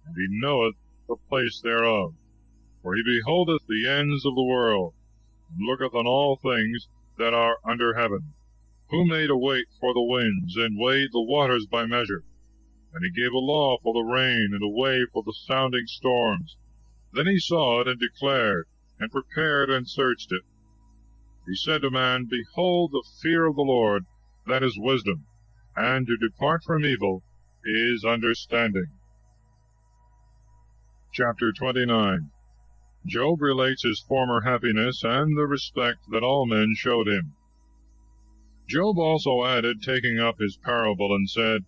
and he knoweth the place thereof. For he beholdeth the ends of the world, and looketh on all things that are under heaven. Who made a weight for the winds, and weighed the waters by measure? And he gave a law for the rain, and a way for the sounding storms. Then he saw it, and declared, and prepared, and searched it. He said to man, Behold, the fear of the Lord, that is wisdom, and to depart from evil is understanding. Chapter 29. Job relates his former happiness, and the respect that all men showed him. Job also added, taking up his parable, and said,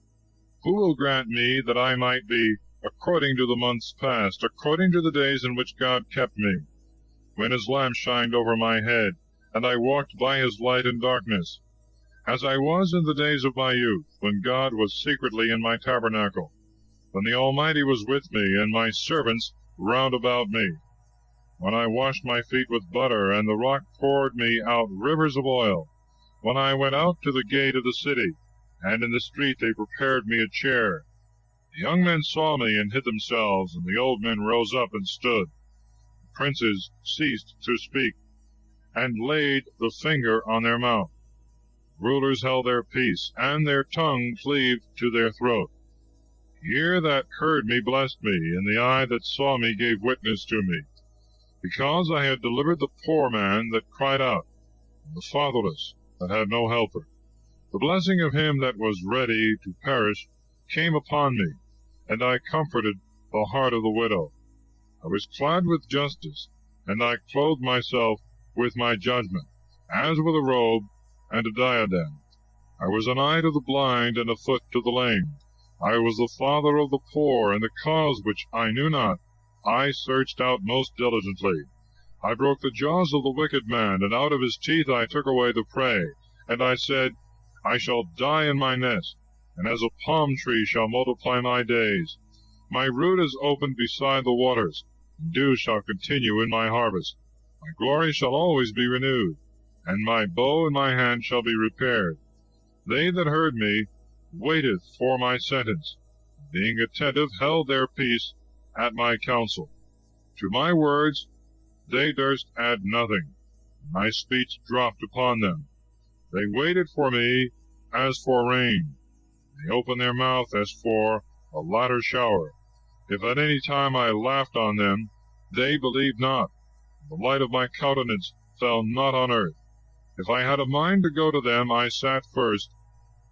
Who will grant me that I might be according to the months past, according to the days in which God kept me, when his lamp shined over my head, and I walked by his light in darkness, as I was in the days of my youth, when God was secretly in my tabernacle, when the Almighty was with me, and my servants round about me, when I washed my feet with butter, and the rock poured me out rivers of oil, when I went out to the gate of the city, and in the street they prepared me a chair. The young men saw me and hid themselves, and the old men rose up and stood. The princes ceased to speak, and laid the finger on their mouth. Rulers held their peace, and their tongue cleaved to their throat. The ear that heard me blessed me, and the eye that saw me gave witness to me, because I had delivered the poor man that cried out, and the fatherless that had no helper. The blessing of him that was ready to perish came upon me, and I comforted the heart of the widow. I was clad with justice, and I clothed myself with my judgment, as with a robe and a diadem. I was an eye to the blind, and a foot to the lame. I was the father of the poor, and the cause which I knew not I searched out most diligently. I broke the jaws of the wicked man, and out of his teeth I took away the prey. And I said, I shall die in my nest, and as a palm tree shall multiply my days. My root is opened beside the waters, and dew shall continue in my harvest. My glory shall always be renewed, and my bow in my hand shall be repaired. They that heard me waited for my sentence, being attentive held their peace at my counsel. To my words they durst add nothing. My speech dropped upon them. They waited for me as for rain. They opened their mouth as for a latter shower. If at any time I laughed on them, they believed not. The light of my countenance fell not on earth. If I had a mind to go to them, I sat first.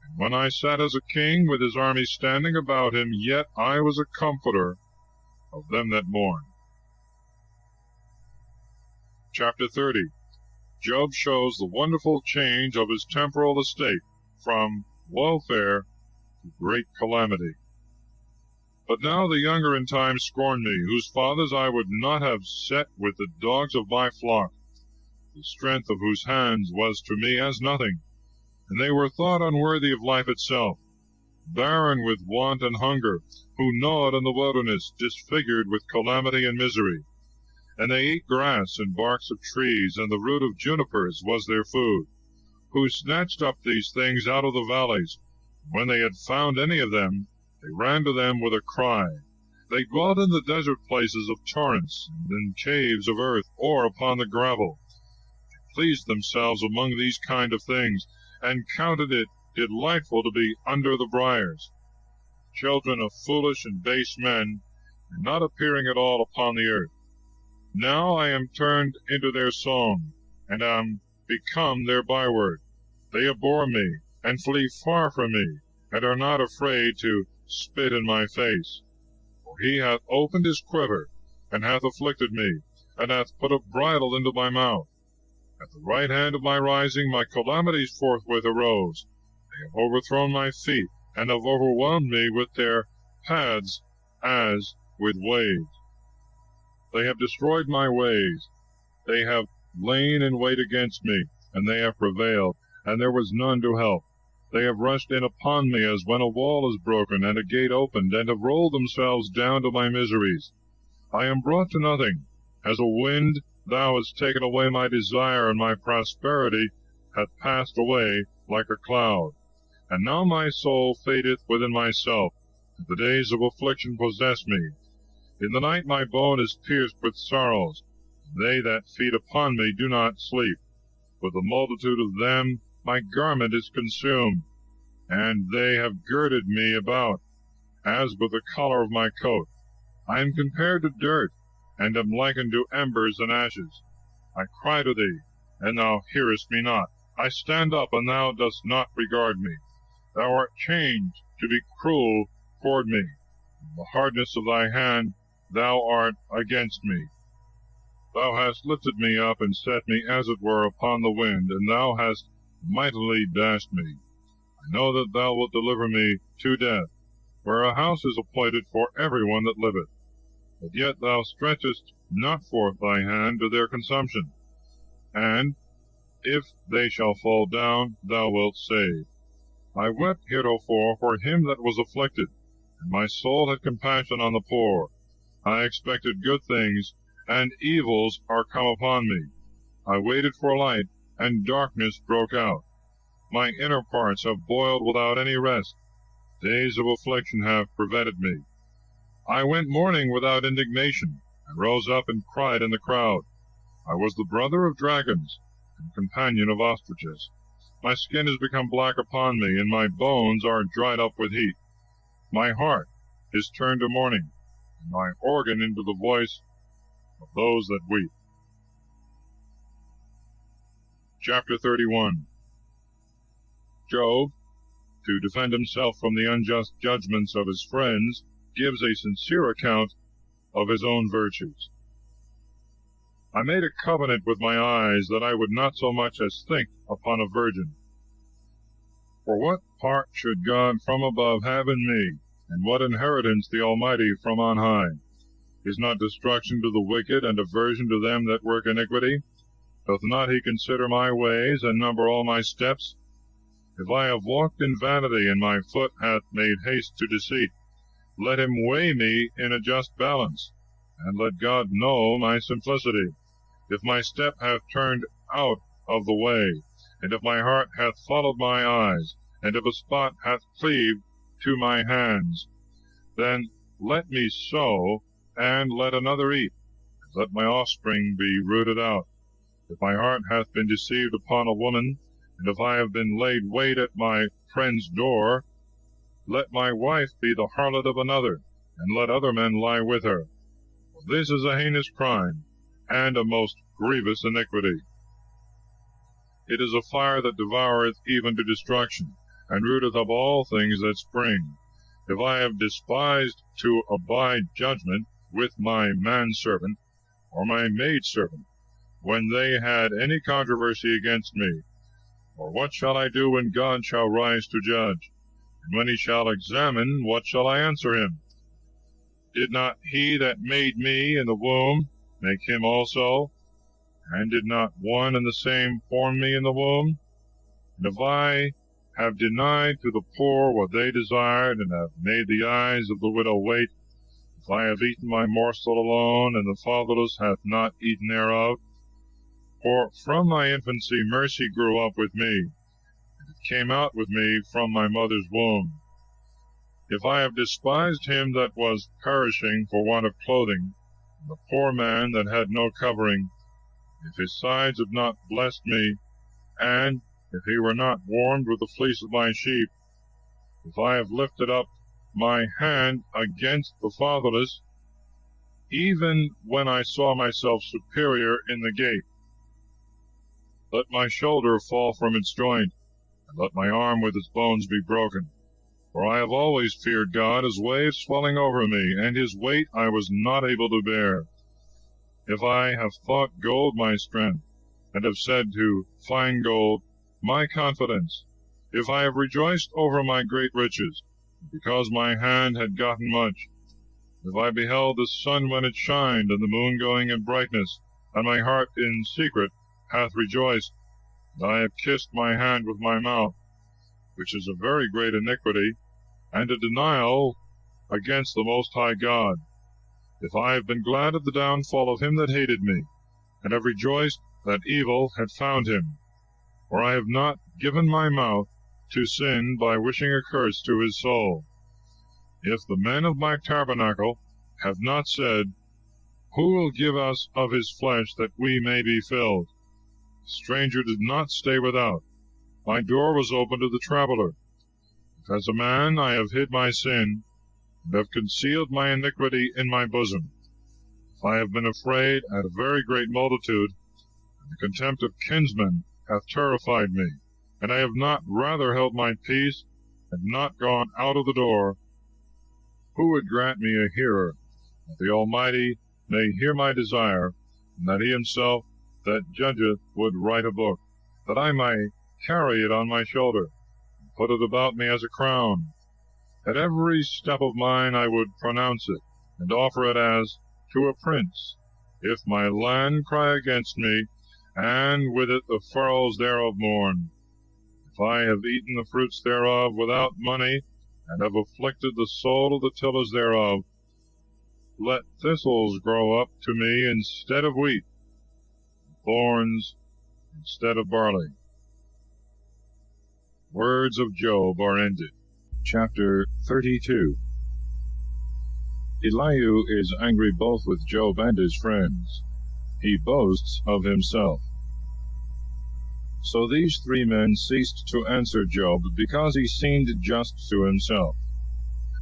And when I sat as a king with his army standing about him, yet I was a comforter of them that mourn. Chapter 30. Job shows the wonderful change of his temporal estate from welfare to great calamity. But now the younger in time scorned me, whose fathers I would not have set with the dogs of my flock, the strength of whose hands was to me as nothing, and they were thought unworthy of life itself, barren with want and hunger, who gnawed in the wilderness, disfigured with calamity and misery. And they ate grass and barks of trees, and the root of junipers was their food, who snatched up these things out of the valleys. When they had found any of them, they ran to them with a cry. They dwelt in the desert places of torrents, and in caves of earth, or upon the gravel. They pleased themselves among these kind of things, and counted it delightful to be under the briars. Children of foolish and base men, and not appearing at all upon the earth. Now I am turned into their song, and am become their byword. They abhor me, and flee far from me, and are not afraid to spit in my face. For he hath opened his quiver, and hath afflicted me, and hath put a bridle into my mouth. At the right hand of my rising, my calamities forthwith arose. They have overthrown my feet, and have overwhelmed me with their paths as with waves. They have destroyed my ways. They have lain in wait against me, and they have prevailed, and there was none to help. They have rushed in upon me as when a wall is broken, and a gate opened, and have rolled themselves down to my miseries. I am brought to nothing. As a wind, thou hast taken away my desire, and my prosperity hath passed away like a cloud. And now my soul fadeth within myself, and the days of affliction possess me. In the night my bone is pierced with sorrows. They that feed upon me do not sleep. With the multitude of them my garment is consumed, and they have girded me about, as with the collar of my coat. I am compared to dirt, and am likened to embers and ashes. I cry to thee, and thou hearest me not. I stand up, and thou dost not regard me. Thou art changed to be cruel toward me. In the hardness of thy hand thou art against me. Thou hast lifted me up, and set me as it were upon the wind, and thou hast mightily dashed me. I know that thou wilt deliver me to death, where a house is appointed for every one that liveth. But yet thou stretchest not forth thy hand to their consumption, and if they shall fall down, thou wilt save. I wept heretofore for him that was afflicted, and my soul had compassion on the poor. I expected good things, and evils are come upon me. I waited for light, and darkness broke out. My inner parts have boiled without any rest. Days of affliction have prevented me. I went mourning without indignation, and rose up and cried in the crowd. I was the brother of dragons, and companion of ostriches. My skin is become black upon me, and my bones are dried up with heat. My heart is turned to mourning, and my organ into the voice of those that weep. Chapter 31. Job, to defend himself from the unjust judgments of his friends, gives a sincere account of his own virtues. I made a covenant with my eyes that I would not so much as think upon a virgin. For what part should God from above have in me, and what inheritance the Almighty from on high? Is not destruction to the wicked, and aversion to them that work iniquity? Doth not he consider my ways, and number all my steps? If I have walked in vanity, and my foot hath made haste to deceit, let him weigh me in a just balance, and let God know my simplicity. If my step hath turned out of the way, and if my heart hath followed my eyes, and if a spot hath cleaved to my hands, then let me sow, and let another eat, and let my offspring be rooted out. If my heart hath been deceived upon a woman, and if I have been laid wait at my friend's door, let my wife be the harlot of another, and let other men lie with her. For this is a heinous crime, and a most grievous iniquity. It is a fire that devoureth even to destruction, and rooteth up all things that spring. If I have despised to abide judgment with my manservant, or my maidservant, when they had any controversy against me, or what shall I do when God shall rise to judge? And when he shall examine, what shall I answer him? Did not he that made me in the womb make him also? And did not one and the same form me in the womb? And if I have denied to the poor what they desired, and have made the eyes of the widow wait, if I have eaten my morsel alone, and the fatherless hath not eaten thereof, for from my infancy mercy grew up with me, and it came out with me from my mother's womb. If I have despised him that was perishing for want of clothing, and the poor man that had no covering, if his sides have not blessed me, and if he were not warmed with the fleece of my sheep, if I have lifted up my hand against the fatherless, even when I saw myself superior in the gate, let my shoulder fall from its joint, and let my arm with its bones be broken. For I have always feared God as waves swelling over me, and his weight I was not able to bear. If I have thought gold my strength, and have said to fine gold, my confidence, if I have rejoiced over my great riches, because my hand had gotten much, If I beheld the sun when it shined, and the moon going in brightness, and my heart in secret hath rejoiced, and I have kissed my hand with my mouth, which is a very great iniquity, and a denial against the Most High God. If I have been glad at the downfall of him that hated me, and have rejoiced that evil had found him, for I have not given my mouth to sin by wishing a curse to his soul. If the men of my tabernacle have not said, Who will give us of his flesh that we may be filled? The stranger did not stay without. My door was open to the traveler. If as a man I have hid my sin, and have concealed my iniquity in my bosom, if I have been afraid at a very great multitude, and the contempt of kinsmen hath terrified me, and I have not rather held my peace, and not gone out of the door, who would grant me a hearer, that the Almighty may hear my desire, and that he himself that judgeth would write a book, that I might carry it on my shoulder, and put it about me as a crown? At every step of mine I would pronounce it, and offer it as to a prince. If my land cry against me, and with it the furrows thereof mourn, if I have eaten the fruits thereof without money, and have afflicted the soul of the tillers thereof, let thistles grow up to me instead of wheat, and thorns instead of barley. Words of Job are ended. Chapter 32. Elihu is angry both with Job and his friends. He boasts of himself. So these three men ceased to answer Job, because he seemed just to himself.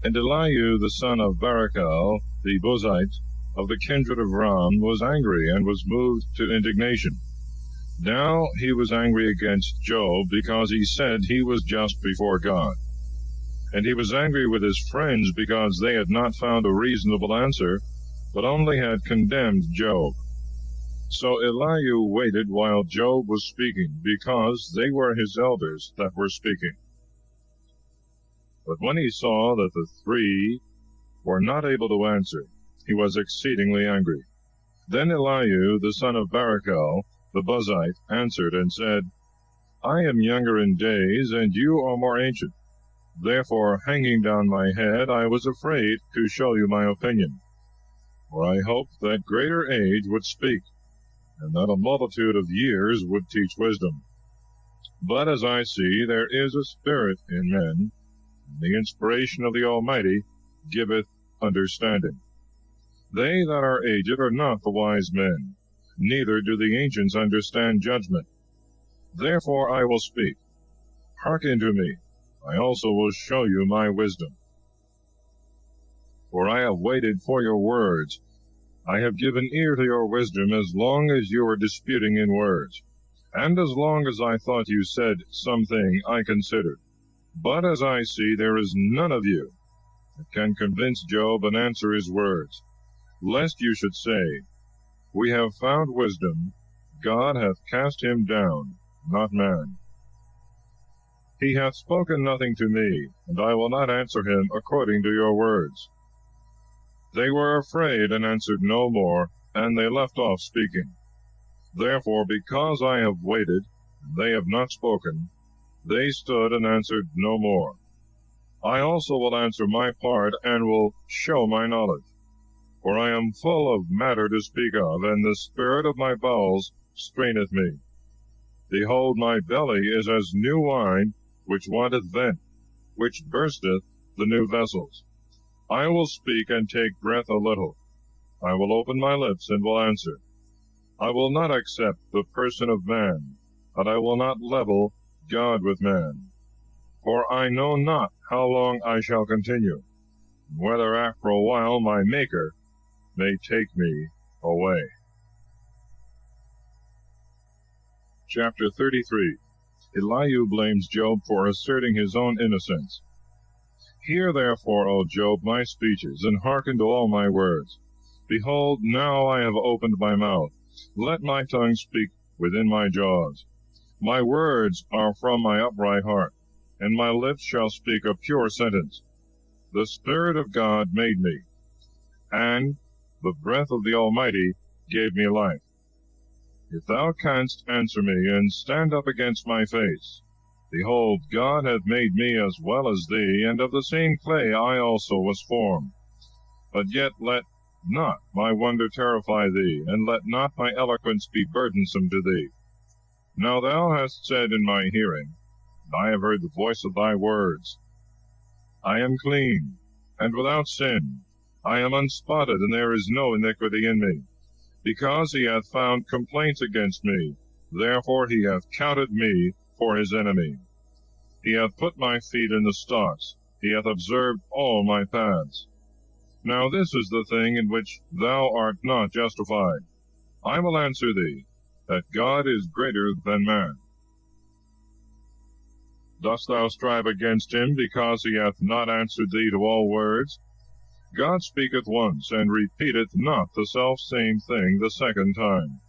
And Elihu the son of Barachel, the Buzite, of the kindred of Ram, was angry, and was moved to indignation. Now he was angry against Job, because he said he was just before God. And he was angry with his friends, because they had not found a reasonable answer, but only had condemned Job. So Elihu waited while Job was speaking, because they were his elders that were speaking. But when he saw that the three were not able to answer, he was exceedingly angry. Then Elihu the son of Barachel, the Buzite, answered and said, I am younger in days, and you are more ancient. Therefore, hanging down my head, I was afraid to show you my opinion. For I hoped that greater age would speak, and that a multitude of years would teach wisdom. But as I see, there is a spirit in men, and the inspiration of the Almighty giveth understanding. They that are aged are not the wise men, neither do the ancients understand judgment. Therefore I will speak. Hearken to me, I also will show you my wisdom. For I have waited for your words. I have given ear to your wisdom as long as you were disputing in words. And as long as I thought you said something, I considered. But as I see, there is none of you that can convince Job and answer his words, lest you should say, We have found wisdom, God hath cast him down, not man. He hath spoken nothing to me, and I will not answer him according to your words. They were afraid and answered no more, and they left off speaking. Therefore, because I have waited, and they have not spoken, they stood and answered no more. I also will answer my part, and will show my knowledge. For I am full of matter to speak of, and the spirit of my bowels straineth me. Behold, my belly is as new wine, which wanteth vent, which bursteth the new vessels. I will speak and take breath a little. I will open my lips and will answer. I will not accept the person of man, and I will not level God with man. For I know not how long I shall continue, and whether after a while my Maker may take me away. Chapter 33. Elihu blames Job for asserting his own innocence. Hear therefore, O Job, my speeches, and hearken to all my words. Behold, now I have opened my mouth. Let my tongue speak within my jaws. My words are from my upright heart, and my lips shall speak a pure sentence. The Spirit of God made me, and the breath of the Almighty gave me life. If thou canst answer me, and stand up against my face, behold, God hath made me as well as thee, and of the same clay I also was formed. But yet let not my wonder terrify thee, and let not my eloquence be burdensome to thee. Now thou hast said in my hearing, and I have heard the voice of thy words, I am clean, and without sin. I am unspotted, and there is no iniquity in me. Because he hath found complaints against me, therefore he hath counted me for his enemy. He hath put my feet in the stocks, he hath observed all my paths. Now this is the thing in which thou art not justified. I will answer thee, that God is greater than man. Dost thou strive against him, because he hath not answered thee to all words? God speaketh once, and repeateth not the selfsame thing the second time.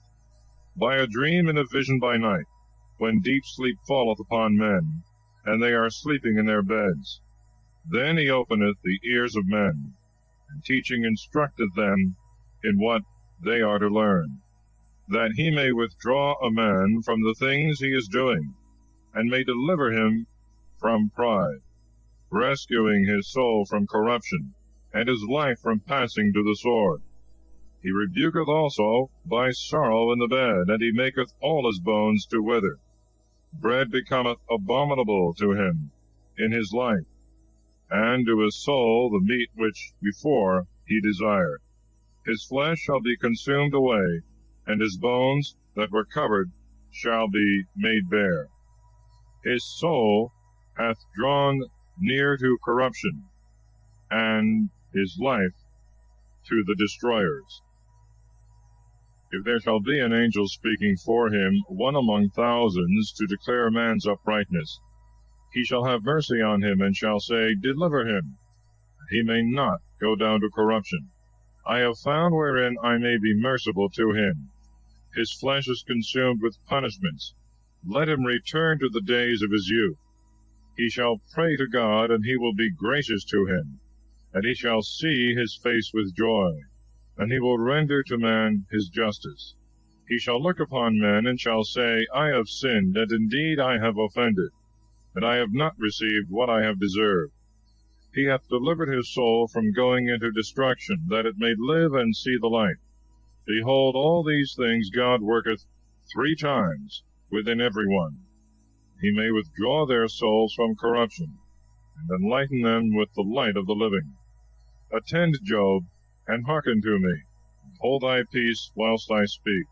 By a dream and a vision by night, when deep sleep falleth upon men, and they are sleeping in their beds, then he openeth the ears of men, and teaching instructeth them in what they are to learn, that he may withdraw a man from the things he is doing, and may deliver him from pride, rescuing his soul from corruption, and his life from passing to the sword. He rebuketh also by sorrow in the bed, and he maketh all his bones to wither. Bread becometh abominable to him in his life, and to his soul the meat which before he desired. His flesh shall be consumed away, and his bones that were covered shall be made bare. His soul hath drawn near to corruption, and his life to the destroyers. If there shall be an angel speaking for him, one among thousands, to declare man's uprightness, he shall have mercy on him, and shall say, Deliver him, that he may not go down to corruption. I have found wherein I may be merciful to him. His flesh is consumed with punishments. Let him return to the days of his youth. He shall pray to God, and he will be gracious to him, and he shall see his face with joy, and he will render to man his justice. He shall look upon men, and shall say, I have sinned, and indeed I have offended, and I have not received what I have deserved. He hath delivered his soul from going into destruction, that it may live and see the light. Behold, all these things God worketh 3 times within every one. He may withdraw their souls from corruption, and enlighten them with the light of the living. Attend, Job, and hearken to me, and hold thy peace whilst I speak.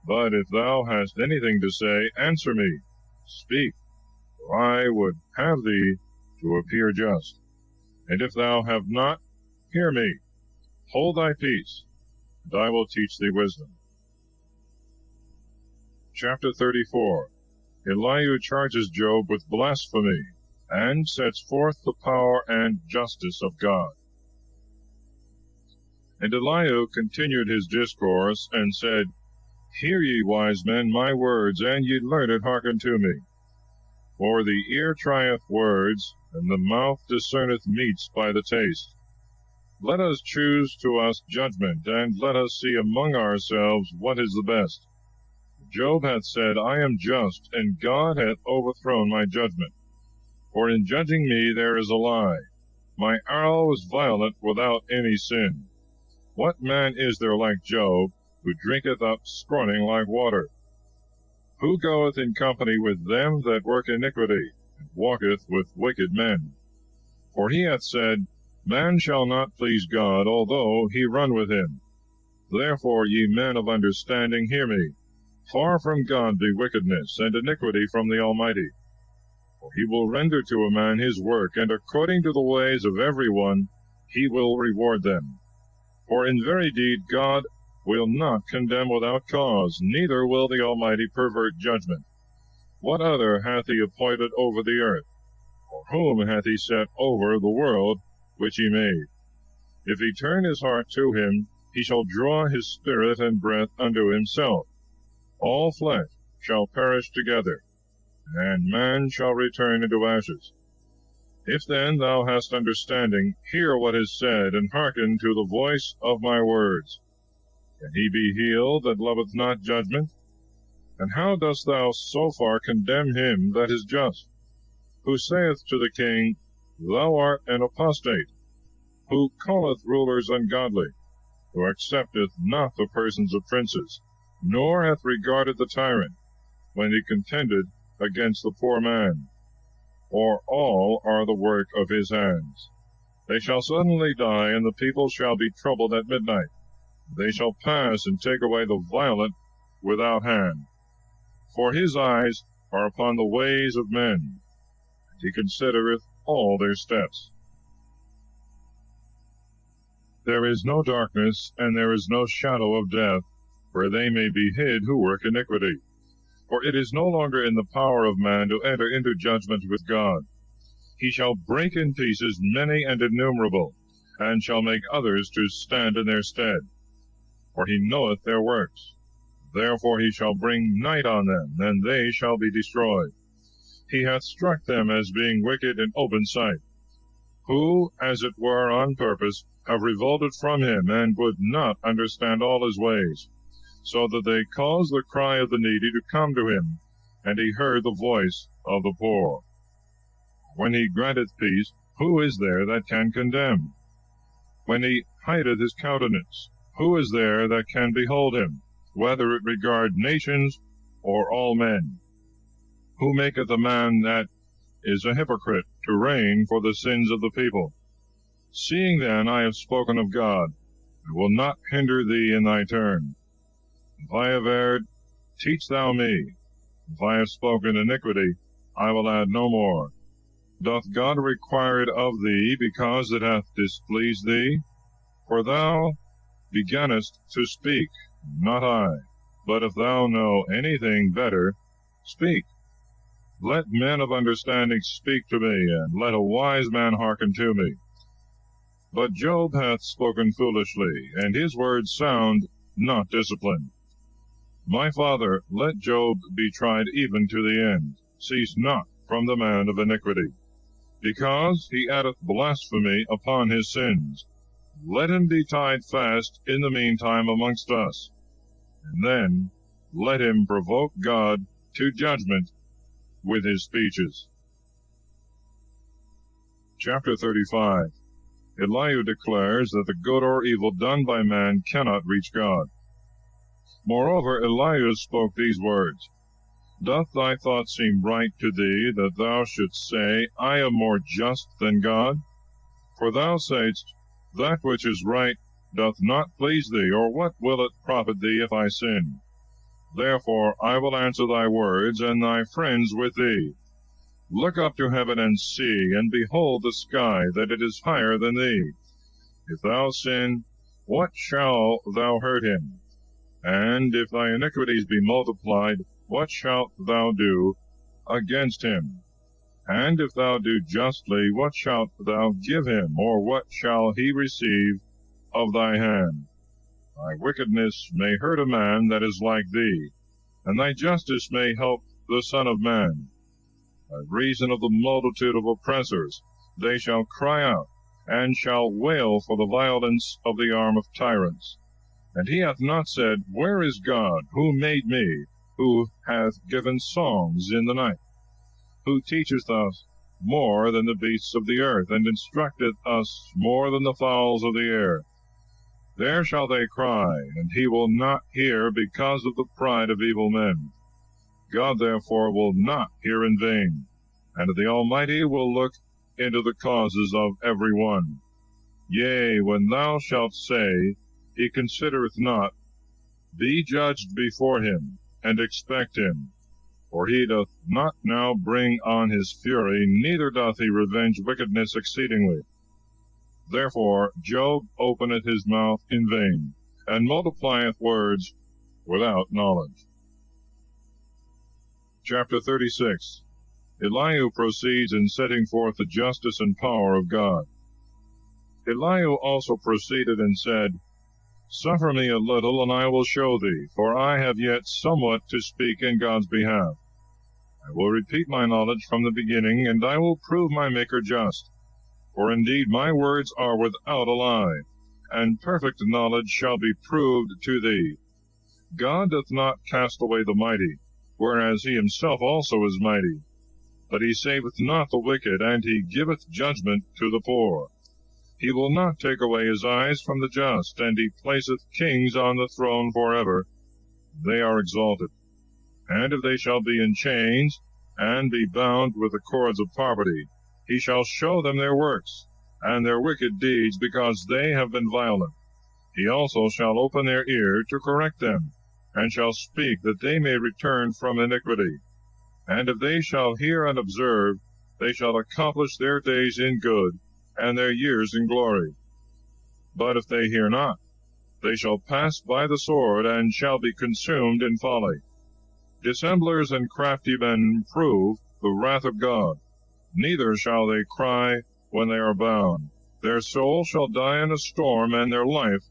But if thou hast anything to say, answer me. Speak, for I would have thee to appear just. And if thou have not, hear me. Hold thy peace, and I will teach thee wisdom. Chapter 34. Elihu charges Job with blasphemy, and sets forth the power and justice of God. And Elihu continued his discourse, and said, Hear ye, wise men, my words, and ye learned hearken to me. For the ear trieth words, and the mouth discerneth meats by the taste. Let us choose to us judgment, and let us see among ourselves what is the best. Job hath said, I am just, and God hath overthrown my judgment. For in judging me there is a lie. My arrow is violent without any sin. What man is there like Job, who drinketh up scorning like water? Who goeth in company with them that work iniquity, and walketh with wicked men? For he hath said, Man shall not please God, although he run with him. Therefore, ye men of understanding, hear me. Far from God be wickedness, and iniquity from the Almighty. For he will render to a man his work, and according to the ways of every one he will reward them. For in very deed God will not condemn without cause, neither will the Almighty pervert judgment. What other hath he appointed over the earth? Or whom hath he set over the world which he made? If he turn his heart to him, he shall draw his spirit and breath unto himself. All flesh shall perish together, and man shall return into ashes. If then thou hast understanding, hear what is said, and hearken to the voice of my words. Can he be healed that loveth not judgment? And how dost thou so far condemn him that is just, who saith to the king, Thou art an apostate, who calleth rulers ungodly, who accepteth not the persons of princes, nor hath regarded the tyrant, when he contended against the poor man? For all are the work of his hands. They shall suddenly die, and the people shall be troubled at midnight. They shall pass and take away the violent without hand. For his eyes are upon the ways of men, and he considereth all their steps. There is no darkness, and there is no shadow of death, where they may be hid who work iniquity. For it is no longer in the power of man to enter into judgment with God. He shall break in pieces many and innumerable, and shall make others to stand in their stead. For he knoweth their works. Therefore he shall bring night on them, and they shall be destroyed. He hath struck them as being wicked in open sight, who, as it were on purpose, have revolted from him, and would not understand all his ways, so that they caused the cry of the needy to come to him, and he heard the voice of the poor. When he granteth peace, who is there that can condemn? When he hideth his countenance, who is there that can behold him, whether it regard nations or all men? Who maketh a man that is a hypocrite to reign for the sins of the people? Seeing then I have spoken of God, I will not hinder thee in thy turn. If I have erred, teach thou me. If I have spoken iniquity, I will add no more. Doth God require it of thee, because it hath displeased thee? For thou beginnest to speak, not I. But if thou know anything better, speak. Let men of understanding speak to me, and let a wise man hearken to me. But Job hath spoken foolishly, and his words sound not disciplined. My father, let Job be tried even to the end. Cease not from the man of iniquity, because he addeth blasphemy upon his sins. Let him be tied fast in the meantime amongst us, and then let him provoke God to judgment with his speeches. Chapter 35. Elihu declares that the good or evil done by man cannot reach God. Moreover, Elihu spoke these words, Doth thy thought seem right to thee, that thou shouldst say, I am more just than God? For thou sayest, That which is right doth not please thee, or what will it profit thee if I sin? Therefore I will answer thy words, and thy friends with thee. Look up to heaven and see, and behold the sky, that it is higher than thee. If thou sin, what shall thou hurt him? And if thy iniquities be multiplied, what shalt thou do against him? And if thou do justly, what shalt thou give him, or what shall he receive of thy hand? Thy wickedness may hurt a man that is like thee, and thy justice may help the Son of Man. By reason of the multitude of oppressors, they shall cry out, and shall wail for the violence of the arm of tyrants. And he hath not said, Where is God, who made me, who hath given songs in the night, who teacheth us more than the beasts of the earth, and instructeth us more than the fowls of the air? There shall they cry, and he will not hear, because of the pride of evil men. God therefore will not hear in vain, and the Almighty will look into the causes of every one. Yea, when thou shalt say, He considereth not, be judged before him, and expect him. For he doth not now bring on his fury, neither doth he revenge wickedness exceedingly. Therefore Job openeth his mouth in vain, and multiplieth words without knowledge. Chapter 36. Elihu proceeds in setting forth the justice and power of God. Elihu also proceeded and said, Suffer me a little, and I will show thee, for I have yet somewhat to speak in God's behalf. I will repeat my knowledge from the beginning, and I will prove my Maker just. For indeed my words are without a lie, and perfect knowledge shall be proved to thee. God doth not cast away the mighty, whereas he himself also is mighty. But he saveth not the wicked, and he giveth judgment to the poor. He will not take away his eyes from the just, and he placeth kings on the throne forever. They are exalted. And if they shall be in chains, and be bound with the cords of poverty, he shall show them their works, and their wicked deeds, because they have been violent. He also shall open their ear to correct them, and shall speak, that they may return from iniquity. And if they shall hear and observe, they shall accomplish their days in good, and their years in glory. But if they hear not, they shall pass by the sword, and shall be consumed in folly. Dissemblers and crafty men prove the wrath of God. Neither shall they cry when they are bound. Their soul shall die in a storm, and their life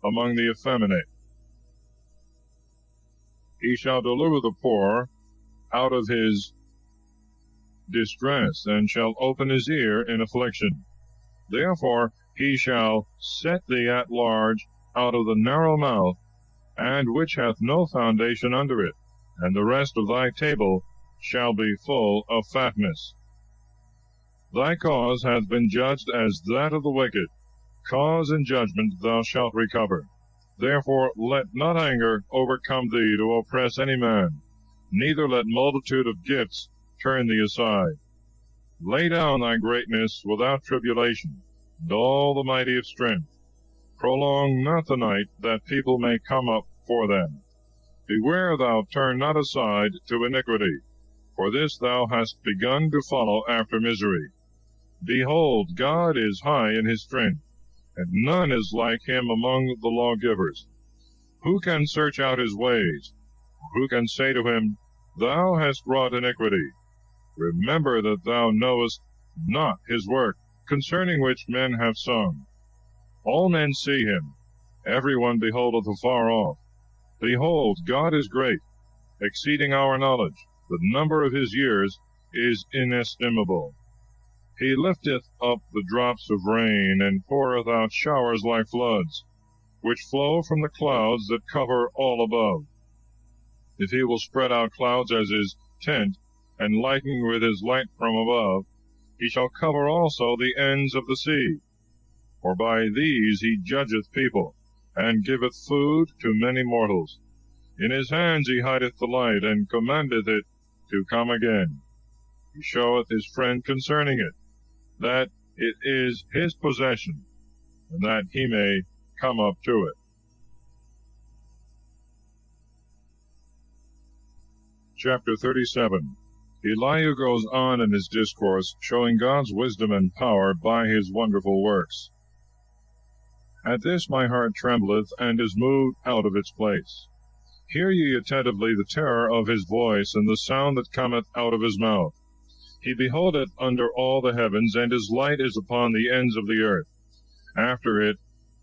among the effeminate. He shall deliver the poor out of his distress, and shall open his ear in affliction. Therefore he shall set thee at large out of the narrow mouth, and which hath no foundation under it, and the rest of thy table shall be full of fatness. Thy cause hath been judged as that of the wicked. Cause and judgment thou shalt recover. Therefore let not anger overcome thee to oppress any man, neither let multitude of gifts turn thee aside. Lay down thy greatness without tribulation, and all the mighty of strength. Prolong not the night, that people may come up for them. Beware thou turn not aside to iniquity, for this thou hast begun to follow after misery. Behold, God is high in his strength, and none is like him among the lawgivers. Who can search out his ways? Who can say to him, Thou hast wrought iniquity? Remember that thou knowest not his work, concerning which men have sung. All men see him, every one beholdeth afar off. Behold, God is great, exceeding our knowledge. The number of his years is inestimable. He lifteth up the drops of rain, and poureth out showers like floods, which flow from the clouds that cover all above. If he will spread out clouds as his tent, and lighten with his light from above, he shall cover also the ends of the sea. For by these he judgeth people, and giveth food to many mortals. In his hands he hideth the light, and commandeth it to come again. He showeth his friend concerning it, that it is his possession, and that he may come up to it. Chapter 37. Elihu goes on in his discourse, showing God's wisdom and power by his wonderful works. At this my heart trembleth, and is moved out of its place. Hear ye attentively the terror of his voice, and the sound that cometh out of his mouth. He beholdeth under all the heavens, and his light is upon the ends of the earth. After it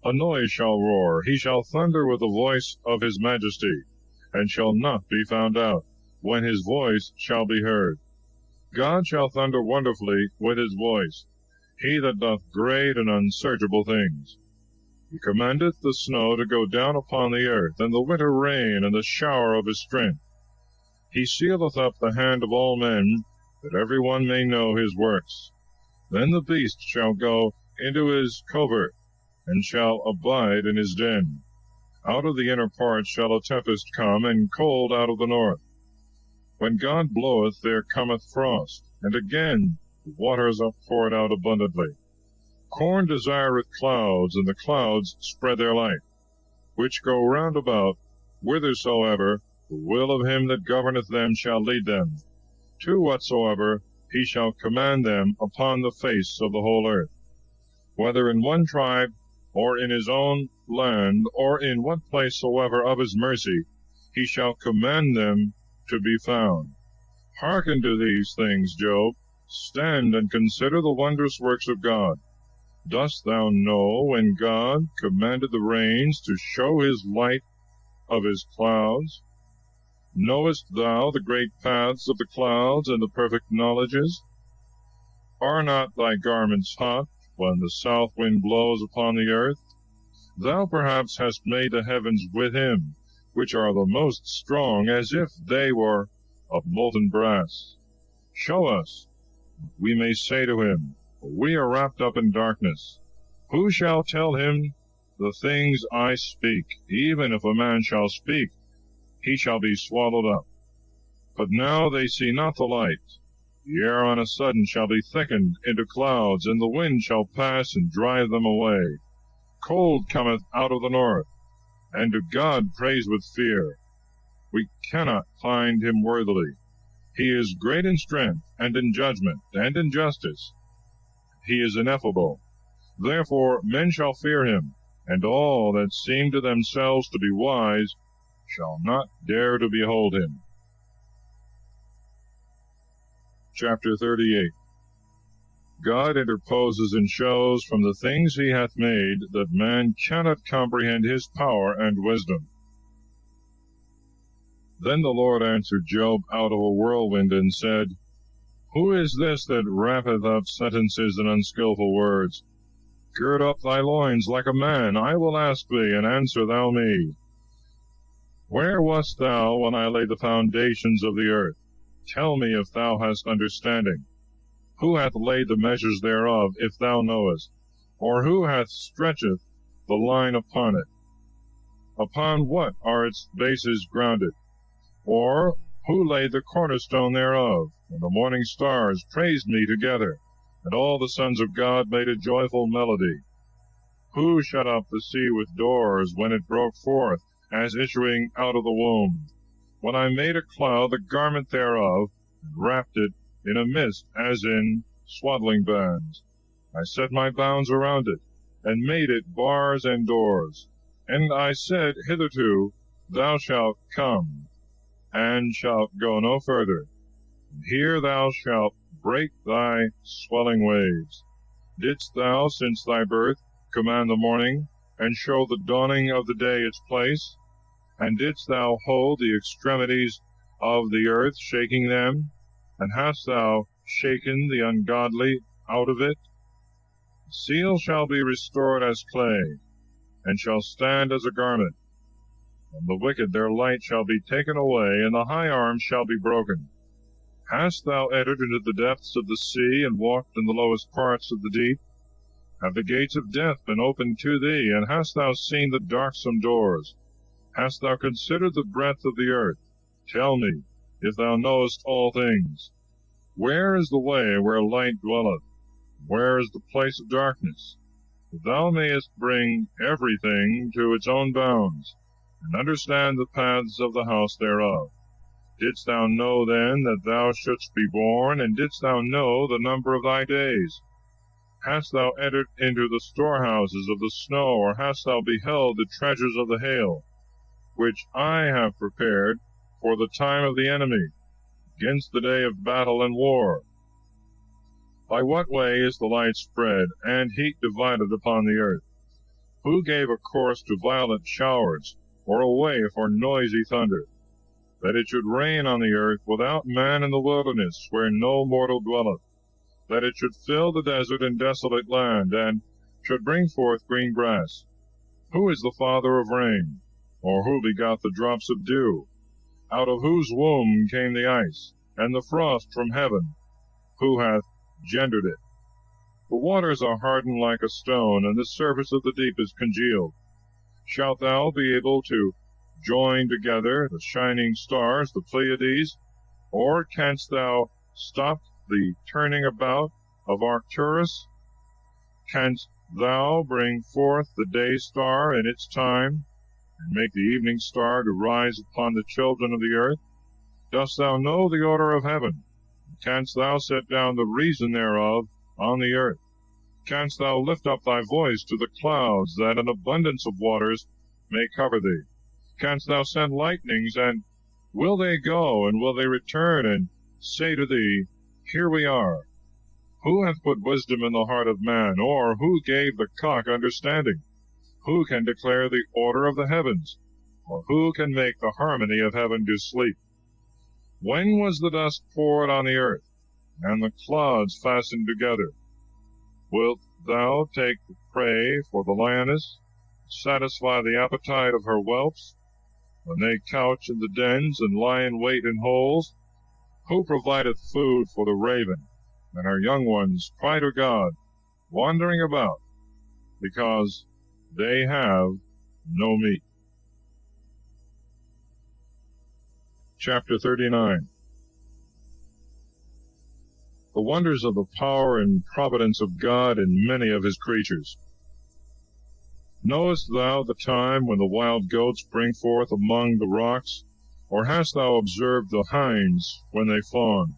a noise shall roar. He shall thunder with the voice of his majesty, and shall not be found out, when his voice shall be heard. God shall thunder wonderfully with his voice, he that doth great and unsearchable things. He commandeth the snow to go down upon the earth, and the winter rain, and the shower of his strength. He sealeth up the hand of all men, that every one may know his works. Then the beast shall go into his covert, and shall abide in his den. Out of the inner parts shall a tempest come, and cold out of the north. When God bloweth, there cometh frost, and again the waters are poured out abundantly. Corn desireth clouds, and the clouds spread their light, which go round about, whithersoever the will of him that governeth them shall lead them, to whatsoever he shall command them upon the face of the whole earth. Whether in one tribe, or in his own land, or in what place soever of his mercy, he shall command them to be found. Hearken to these things, Job. Stand and consider the wondrous works of God. Dost thou know when God commanded the rains to show his light of his clouds? Knowest thou the great paths of the clouds, and the perfect knowledges? Are not thy garments hot, when the south wind blows upon the earth? Thou perhaps hast made the heavens with him, which are the most strong, as if they were of molten brass. Show us, we may say to him, we are wrapped up in darkness. Who shall tell him the things I speak? Even if a man shall speak, he shall be swallowed up. But now they see not the light. The air on a sudden shall be thickened into clouds, and the wind shall pass and drive them away. Cold cometh out of the north, and to God praise with fear. We cannot find him worthily. He is great in strength, and in judgment, and in justice. He is ineffable. Therefore men shall fear him, and all that seem to themselves to be wise shall not dare to behold him. Chapter 38. God interposes and shows from the things he hath made that man cannot comprehend his power and wisdom. Then the Lord answered Job out of a whirlwind, and said, Who is this that wrappeth up sentences and unskilful words? Gird up thy loins like a man. I will ask thee, and answer thou me. Where wast thou when I laid the foundations of the earth? Tell me if thou hast understanding. Who hath laid the measures thereof, if thou knowest? Or who hath stretcheth the line upon it? Upon what are its bases grounded? Or who laid the cornerstone thereof? And the morning stars praised me together, and all the sons of God made a joyful melody. Who shut up the sea with doors when it broke forth, as issuing out of the womb? When I made a cloud the garment thereof, and wrapped it in a mist, as in swaddling bands. I set my bounds around it, and made it bars and doors. And I said, Hitherto thou shalt come, and shalt go no further. And here thou shalt break thy swelling waves. Didst thou, since thy birth, command the morning, and show the dawning of the day its place? And didst thou hold the extremities of the earth, shaking them? And hast thou shaken the ungodly out of it? The seal shall be restored as clay, and shall stand as a garment. And the wicked their light shall be taken away, and the high arm shall be broken. Hast thou entered into the depths of the sea, and walked in the lowest parts of the deep? Have the gates of death been opened to thee, and hast thou seen the darksome doors? Hast thou considered the breadth of the earth? Tell me, if thou knowest all things. Where is the way where light dwelleth? Where is the place of darkness? That thou mayest bring everything to its own bounds, and understand the paths of the house thereof. Didst thou know then that thou shouldst be born, and didst thou know the number of thy days? Hast thou entered into the storehouses of the snow, or hast thou beheld the treasures of the hail, which I have prepared for the time of the enemy, against the day of battle and war? By what way is the light spread, and heat divided upon the earth? Who gave a course to violent showers, or a way for noisy thunder? That it should rain on the earth without man in the wilderness, where no mortal dwelleth. That it should fill the desert and desolate land, and should bring forth green grass. Who is the father of rain? Or who begot the drops of dew? Out of whose womb came the ice, and the frost from heaven? Who hath gendered it? The waters are hardened like a stone, and the surface of the deep is congealed. Shalt thou be able to join together the shining stars, the Pleiades? Or canst thou stop the turning about of Arcturus? Canst thou bring forth the day star in its time, and make the evening star to rise upon the children of the earth? Dost thou know the order of heaven? Canst thou set down the reason thereof on the earth? Canst thou lift up thy voice to the clouds, that an abundance of waters may cover thee? Canst thou send lightnings, and will they go, and will they return, and say to thee, Here we are? Who hath put wisdom in the heart of man, or who gave the cock understanding? Who can declare the order of the heavens? or who can make the harmony of heaven to sleep? When was the dust poured on the earth, and the clouds fastened together? Wilt thou take the prey for the lioness, satisfy the appetite of her whelps, when they couch in the dens and lie in wait in holes? Who provideth food for the raven, and her young ones cry to God, wandering about, because they have no meat? Chapter 39. The wonders of the power and providence of God in many of his creatures. Knowest thou the time when the wild goats bring forth among the rocks? Or hast thou observed the hinds when they fawn?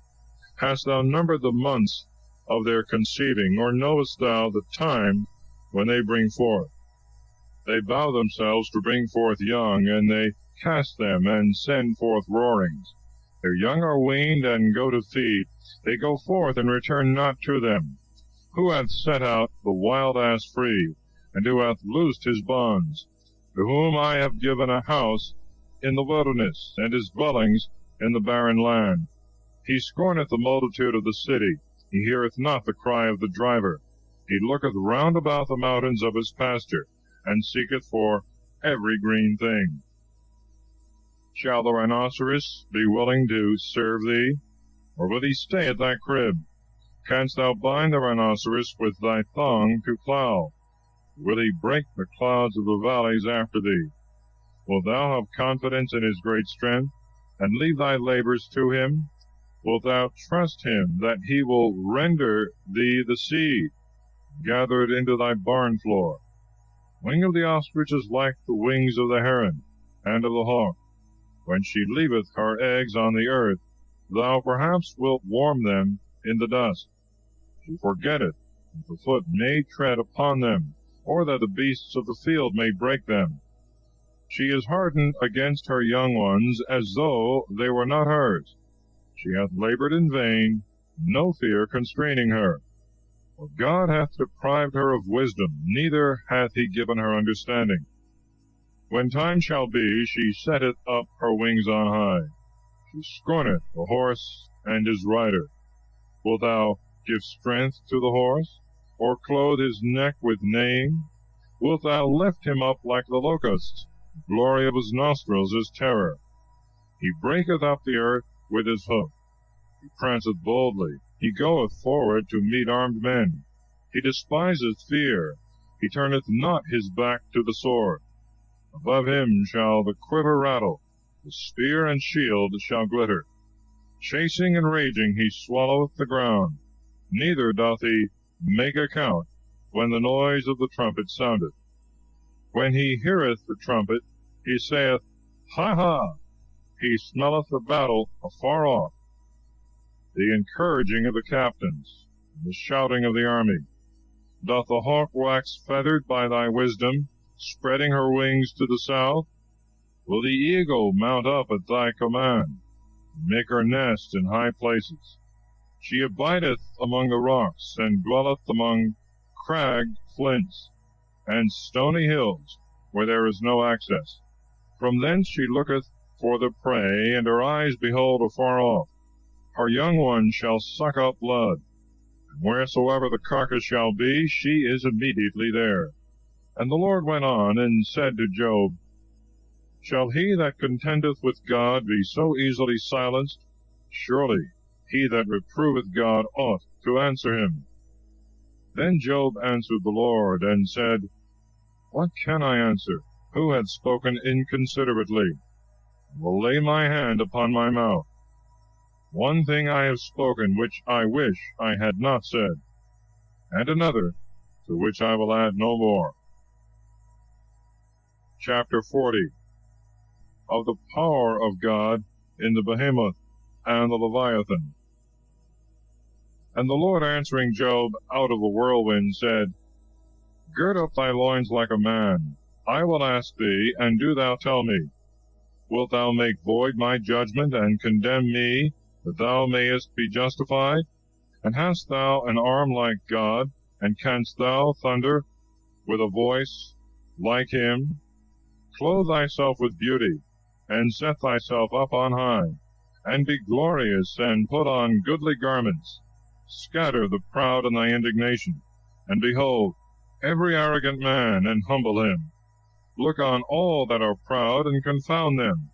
Hast thou numbered the months of their conceiving? Or knowest thou the time when they bring forth? They bow themselves to bring forth young, and they cast them, and send forth roarings. Their young are weaned, and go to feed. They go forth, and return not to them. Who hath set out the wild ass free, and who hath loosed his bonds? To whom I have given a house in the wilderness, and his dwellings in the barren land. He scorneth the multitude of the city, he heareth not the cry of the driver. He looketh round about the mountains of his pasture, and seeketh for every green thing. Shall the rhinoceros be willing to serve thee, or will he stay at thy crib? Canst thou bind the rhinoceros with thy thong to plow? Will he break the clouds of the valleys after thee? Wilt thou have confidence in his great strength, and leave thy labors to him? Wilt thou trust him that he will render thee the seed, gather it into thy barn floor? Wing of the ostrich is like the wings of the heron, and of the hawk. When she leaveth her eggs on the earth, thou perhaps wilt warm them in the dust. She forgetteth that the foot may tread upon them, or that the beasts of the field may break them. She is hardened against her young ones, as though they were not hers. She hath labored in vain, no fear constraining her. For God hath deprived her of wisdom, neither hath he given her understanding. When time shall be, she setteth up her wings on high. She scorneth the horse and his rider. Wilt thou give strength to the horse, or clothe his neck with neighing? Wilt thou lift him up like the locust? The glory of his nostrils is terror. He breaketh up the earth with his hoof. He pranceth boldly. He goeth forward to meet armed men. He despiseth fear. He turneth not his back to the sword. Above him shall the quiver rattle. The spear and shield shall glitter. Chasing and raging he swalloweth the ground. Neither doth he make account when the noise of the trumpet soundeth. When he heareth the trumpet, he saith, Ha, ha! He smelleth the battle afar off, the encouraging of the captains, and the shouting of the army. Doth the hawk wax feathered by thy wisdom, spreading her wings to the south? Will the eagle mount up at thy command, and make her nest in high places? She abideth among the rocks, and dwelleth among cragged flints, and stony hills, where there is no access. From thence she looketh for the prey, and her eyes behold afar off. Her young ones shall suck up blood, and wheresoever the carcass shall be, she is immediately there. And the Lord went on, and said to Job, Shall he that contendeth with God be so easily silenced? Surely he that reproveth God ought to answer him. Then Job answered the Lord, and said, What can I answer? Who hath spoken inconsiderately? I will lay my hand upon my mouth. One thing I have spoken, which I wish I had not said, and another, to which I will add no more. Chapter 40. Of the power of God in the Behemoth and the Leviathan. And the Lord answering Job out of a whirlwind said, Gird up thy loins like a man. I will ask thee, and do thou tell me. Wilt thou make void my judgment, and condemn me, that thou mayest be justified? And hast thou an arm like God, and canst thou thunder with a voice like him? Clothe thyself with beauty, and set thyself up on high, and be glorious, and put on goodly garments. Scatter the proud in thy indignation, and behold every arrogant man, and humble him. Look on all that are proud, and confound them,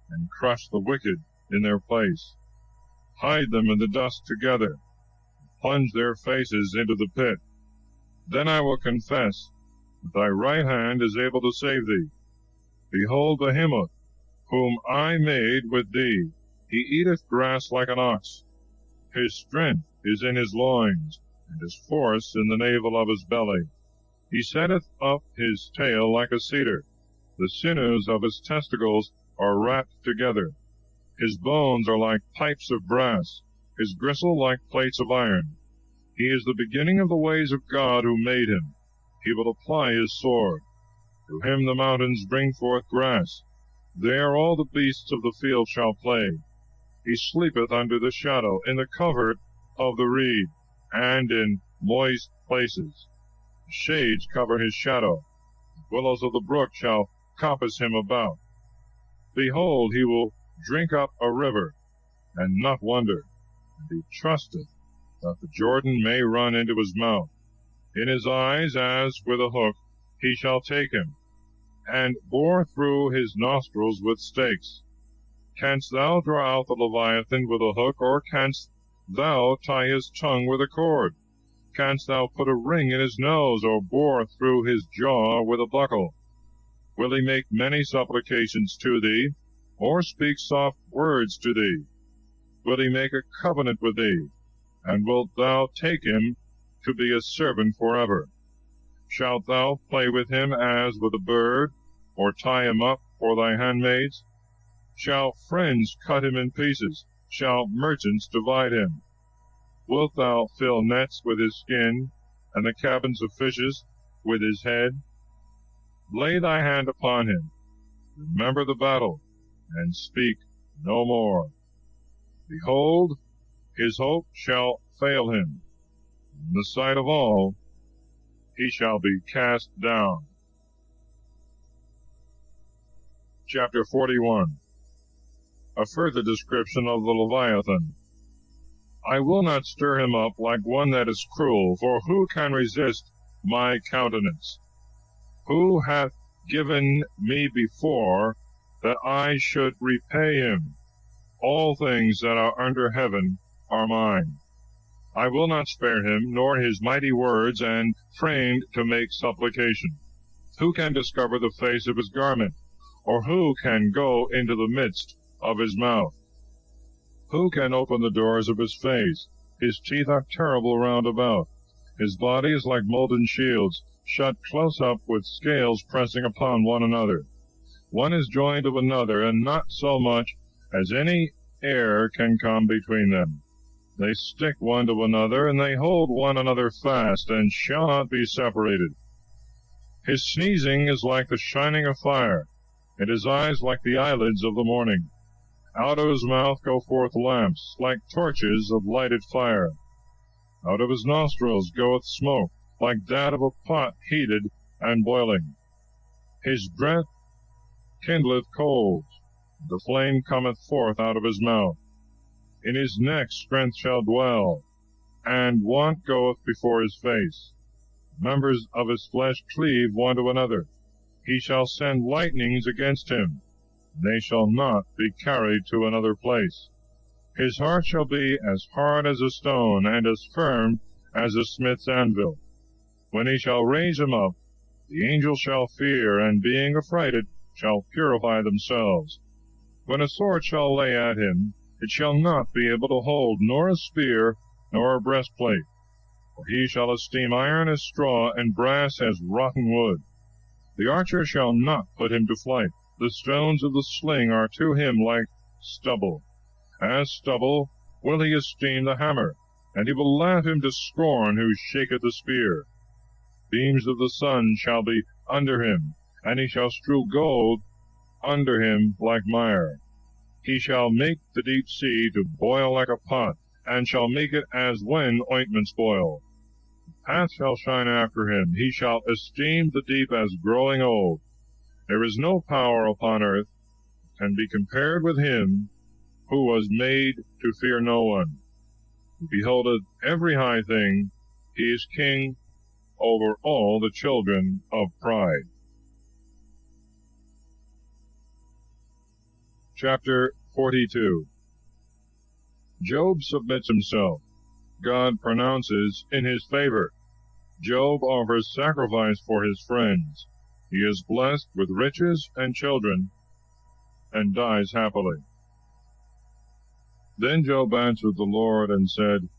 and crush the wicked in their place. Hide them in the dust together, plunge their faces into the pit. Then I will confess that thy right hand is able to save thee. Behold Behemoth, whom I made with thee. He eateth grass like an ox. His strength is in his loins, and his force in the navel of his belly. He setteth up his tail like a cedar. The sinews of his testicles are wrapped together. His bones are like pipes of brass, his gristle like plates of iron. He is the beginning of the ways of God who made him. He will apply his sword. To him the mountains bring forth grass. There all the beasts of the field shall play. He sleepeth under the shadow, in the covert of the reed, and in moist places. Shades cover his shadow. The willows of the brook shall compass him about. Behold, he will drink up a river, and not wonder, and he trusteth that the Jordan may run into his mouth. In his eyes, as with a hook, he shall take him, and bore through his nostrils with stakes. Canst thou draw out the Leviathan with a hook, or canst thou tie his tongue with a cord? Canst thou put a ring in his nose, or bore through his jaw with a buckle? Will he make many supplications to thee, or speak soft words to thee? Will he make a covenant with thee, and wilt thou take him to be a servant forever? Shalt thou play with him as with a bird, or tie him up for thy handmaids? Shall friends cut him in pieces? Shall merchants divide him? Wilt thou fill nets with his skin, and the cabins of fishes with his head? Lay thy hand upon him, remember the battle, and speak no more. Behold, his hope shall fail him. In the sight of all, he shall be cast down. Chapter 41. A further description of the Leviathan. I will not stir him up like one that is cruel, for who can resist my countenance? Who hath given me before that I should repay him? All things that are under heaven are mine. I will not spare him, nor his mighty words, and framed to make supplication. Who can discover the face of his garment? Or who can go into the midst of his mouth? Who can open the doors of his face? His teeth are terrible round about. His body is like molten shields, shut close up with scales pressing upon one another. One is joined to another, and not so much as any air can come between them. They stick one to another, and they hold one another fast, and shall not be separated. His sneezing is like the shining of fire, and his eyes like the eyelids of the morning. Out of his mouth go forth lamps, like torches of lighted fire. Out of his nostrils goeth smoke, like that of a pot heated and boiling. His breath kindleth coals, the flame cometh forth out of his mouth. In his neck strength shall dwell, and want goeth before his face. Members of his flesh cleave one to another. He shall send lightnings against him. They shall not be carried to another place. His heart shall be as hard as a stone, and as firm as a smith's anvil. When he shall raise him up, the angels shall fear, and being affrighted, shall purify themselves. When a sword shall lay at him, it shall not be able to hold, nor a spear, nor a breastplate. For he shall esteem iron as straw, and brass as rotten wood. The archer shall not put him to flight. The stones of the sling are to him like stubble. As stubble will he esteem the hammer, and he will laugh him to scorn who shaketh the spear. Beams of the sun shall be under him, and he shall strew gold under him like mire. He shall make the deep sea to boil like a pot, and shall make it as when ointments boil. The path shall shine after him. He shall esteem the deep as growing old. There is no power upon earth can be compared with him who was made to fear no one. He beholdeth every high thing. He is king over all the children of pride. Chapter 42. Job submits himself. God pronounces in his favor. Job offers sacrifice for his friends. He is blessed with riches and children, and dies happily. Then Job answered the Lord and said,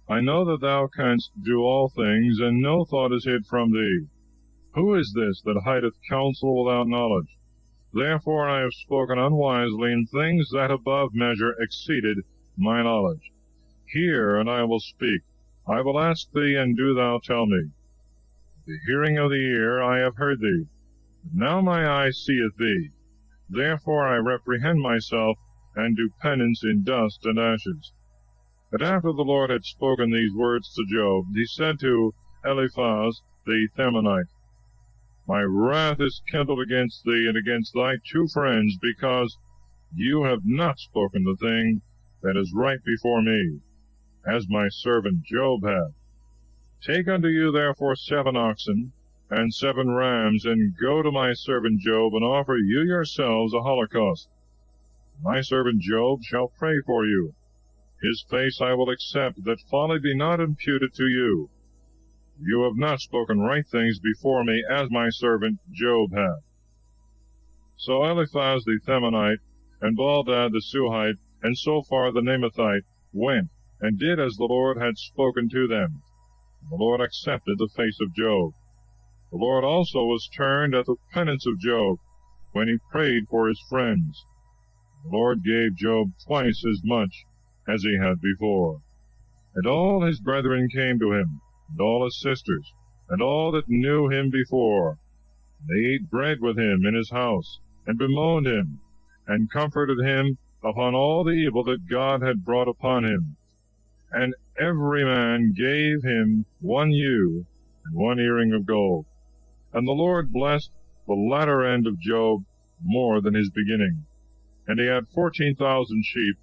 I know that thou canst do all things, and no thought is hid from thee. Who is this that hideth counsel without knowledge? Therefore I have spoken unwisely in things that above measure exceeded my knowledge. Hear, and I will speak. I will ask thee, and do thou tell me. The hearing of the ear I have heard thee. Now my eye seeth thee. Therefore I reprehend myself, and do penance in dust and ashes. But after the Lord had spoken these words to Job, he said to Eliphaz the Themanite, My wrath is kindled against thee and against thy two friends, because you have not spoken the thing that is right before me, as my servant Job hath. Take unto you therefore 7 oxen and 7 rams, and go to my servant Job, and offer you yourselves a holocaust. My servant Job shall pray for you. His face I will accept, that folly be not imputed to you. You have not spoken right things before me, as my servant Job hath. So Eliphaz the Themanite, and Bildad the Suhite, and Zophar the Naamathite went, and did as the Lord had spoken to them. And the Lord accepted the face of Job. The Lord also was turned at the penance of Job, when he prayed for his friends. The Lord gave Job twice as much as he had before. And all his brethren came to him, and all his sisters, and all that knew him before. They ate bread with him in his house, and bemoaned him, and comforted him upon all the evil that God had brought upon him. And every man gave him 1 ewe and 1 earring of gold. And the Lord blessed the latter end of Job more than his beginning. And he had 14,000 sheep,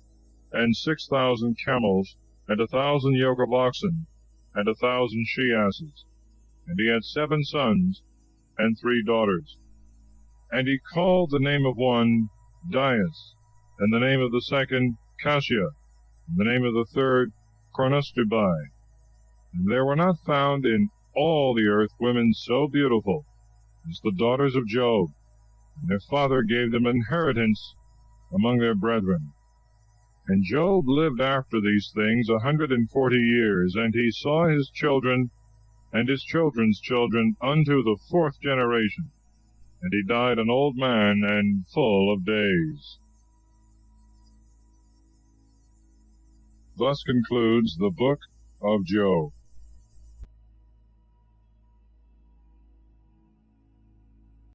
and 6,000 camels, and 1,000 yoke of oxen, and 1,000 she-asses. And he had 7 sons, and 3 daughters. And he called the name of one Dias, and the name of the second Cassia, and the name of the third Chronostubai. And there were not found in all the earth women so beautiful as the daughters of Job, and their father gave them inheritance among their brethren. And Job lived after these things 140 years, and he saw his children and his children's children unto the 4th generation. And he died an old man and full of days. Thus concludes the book of Job.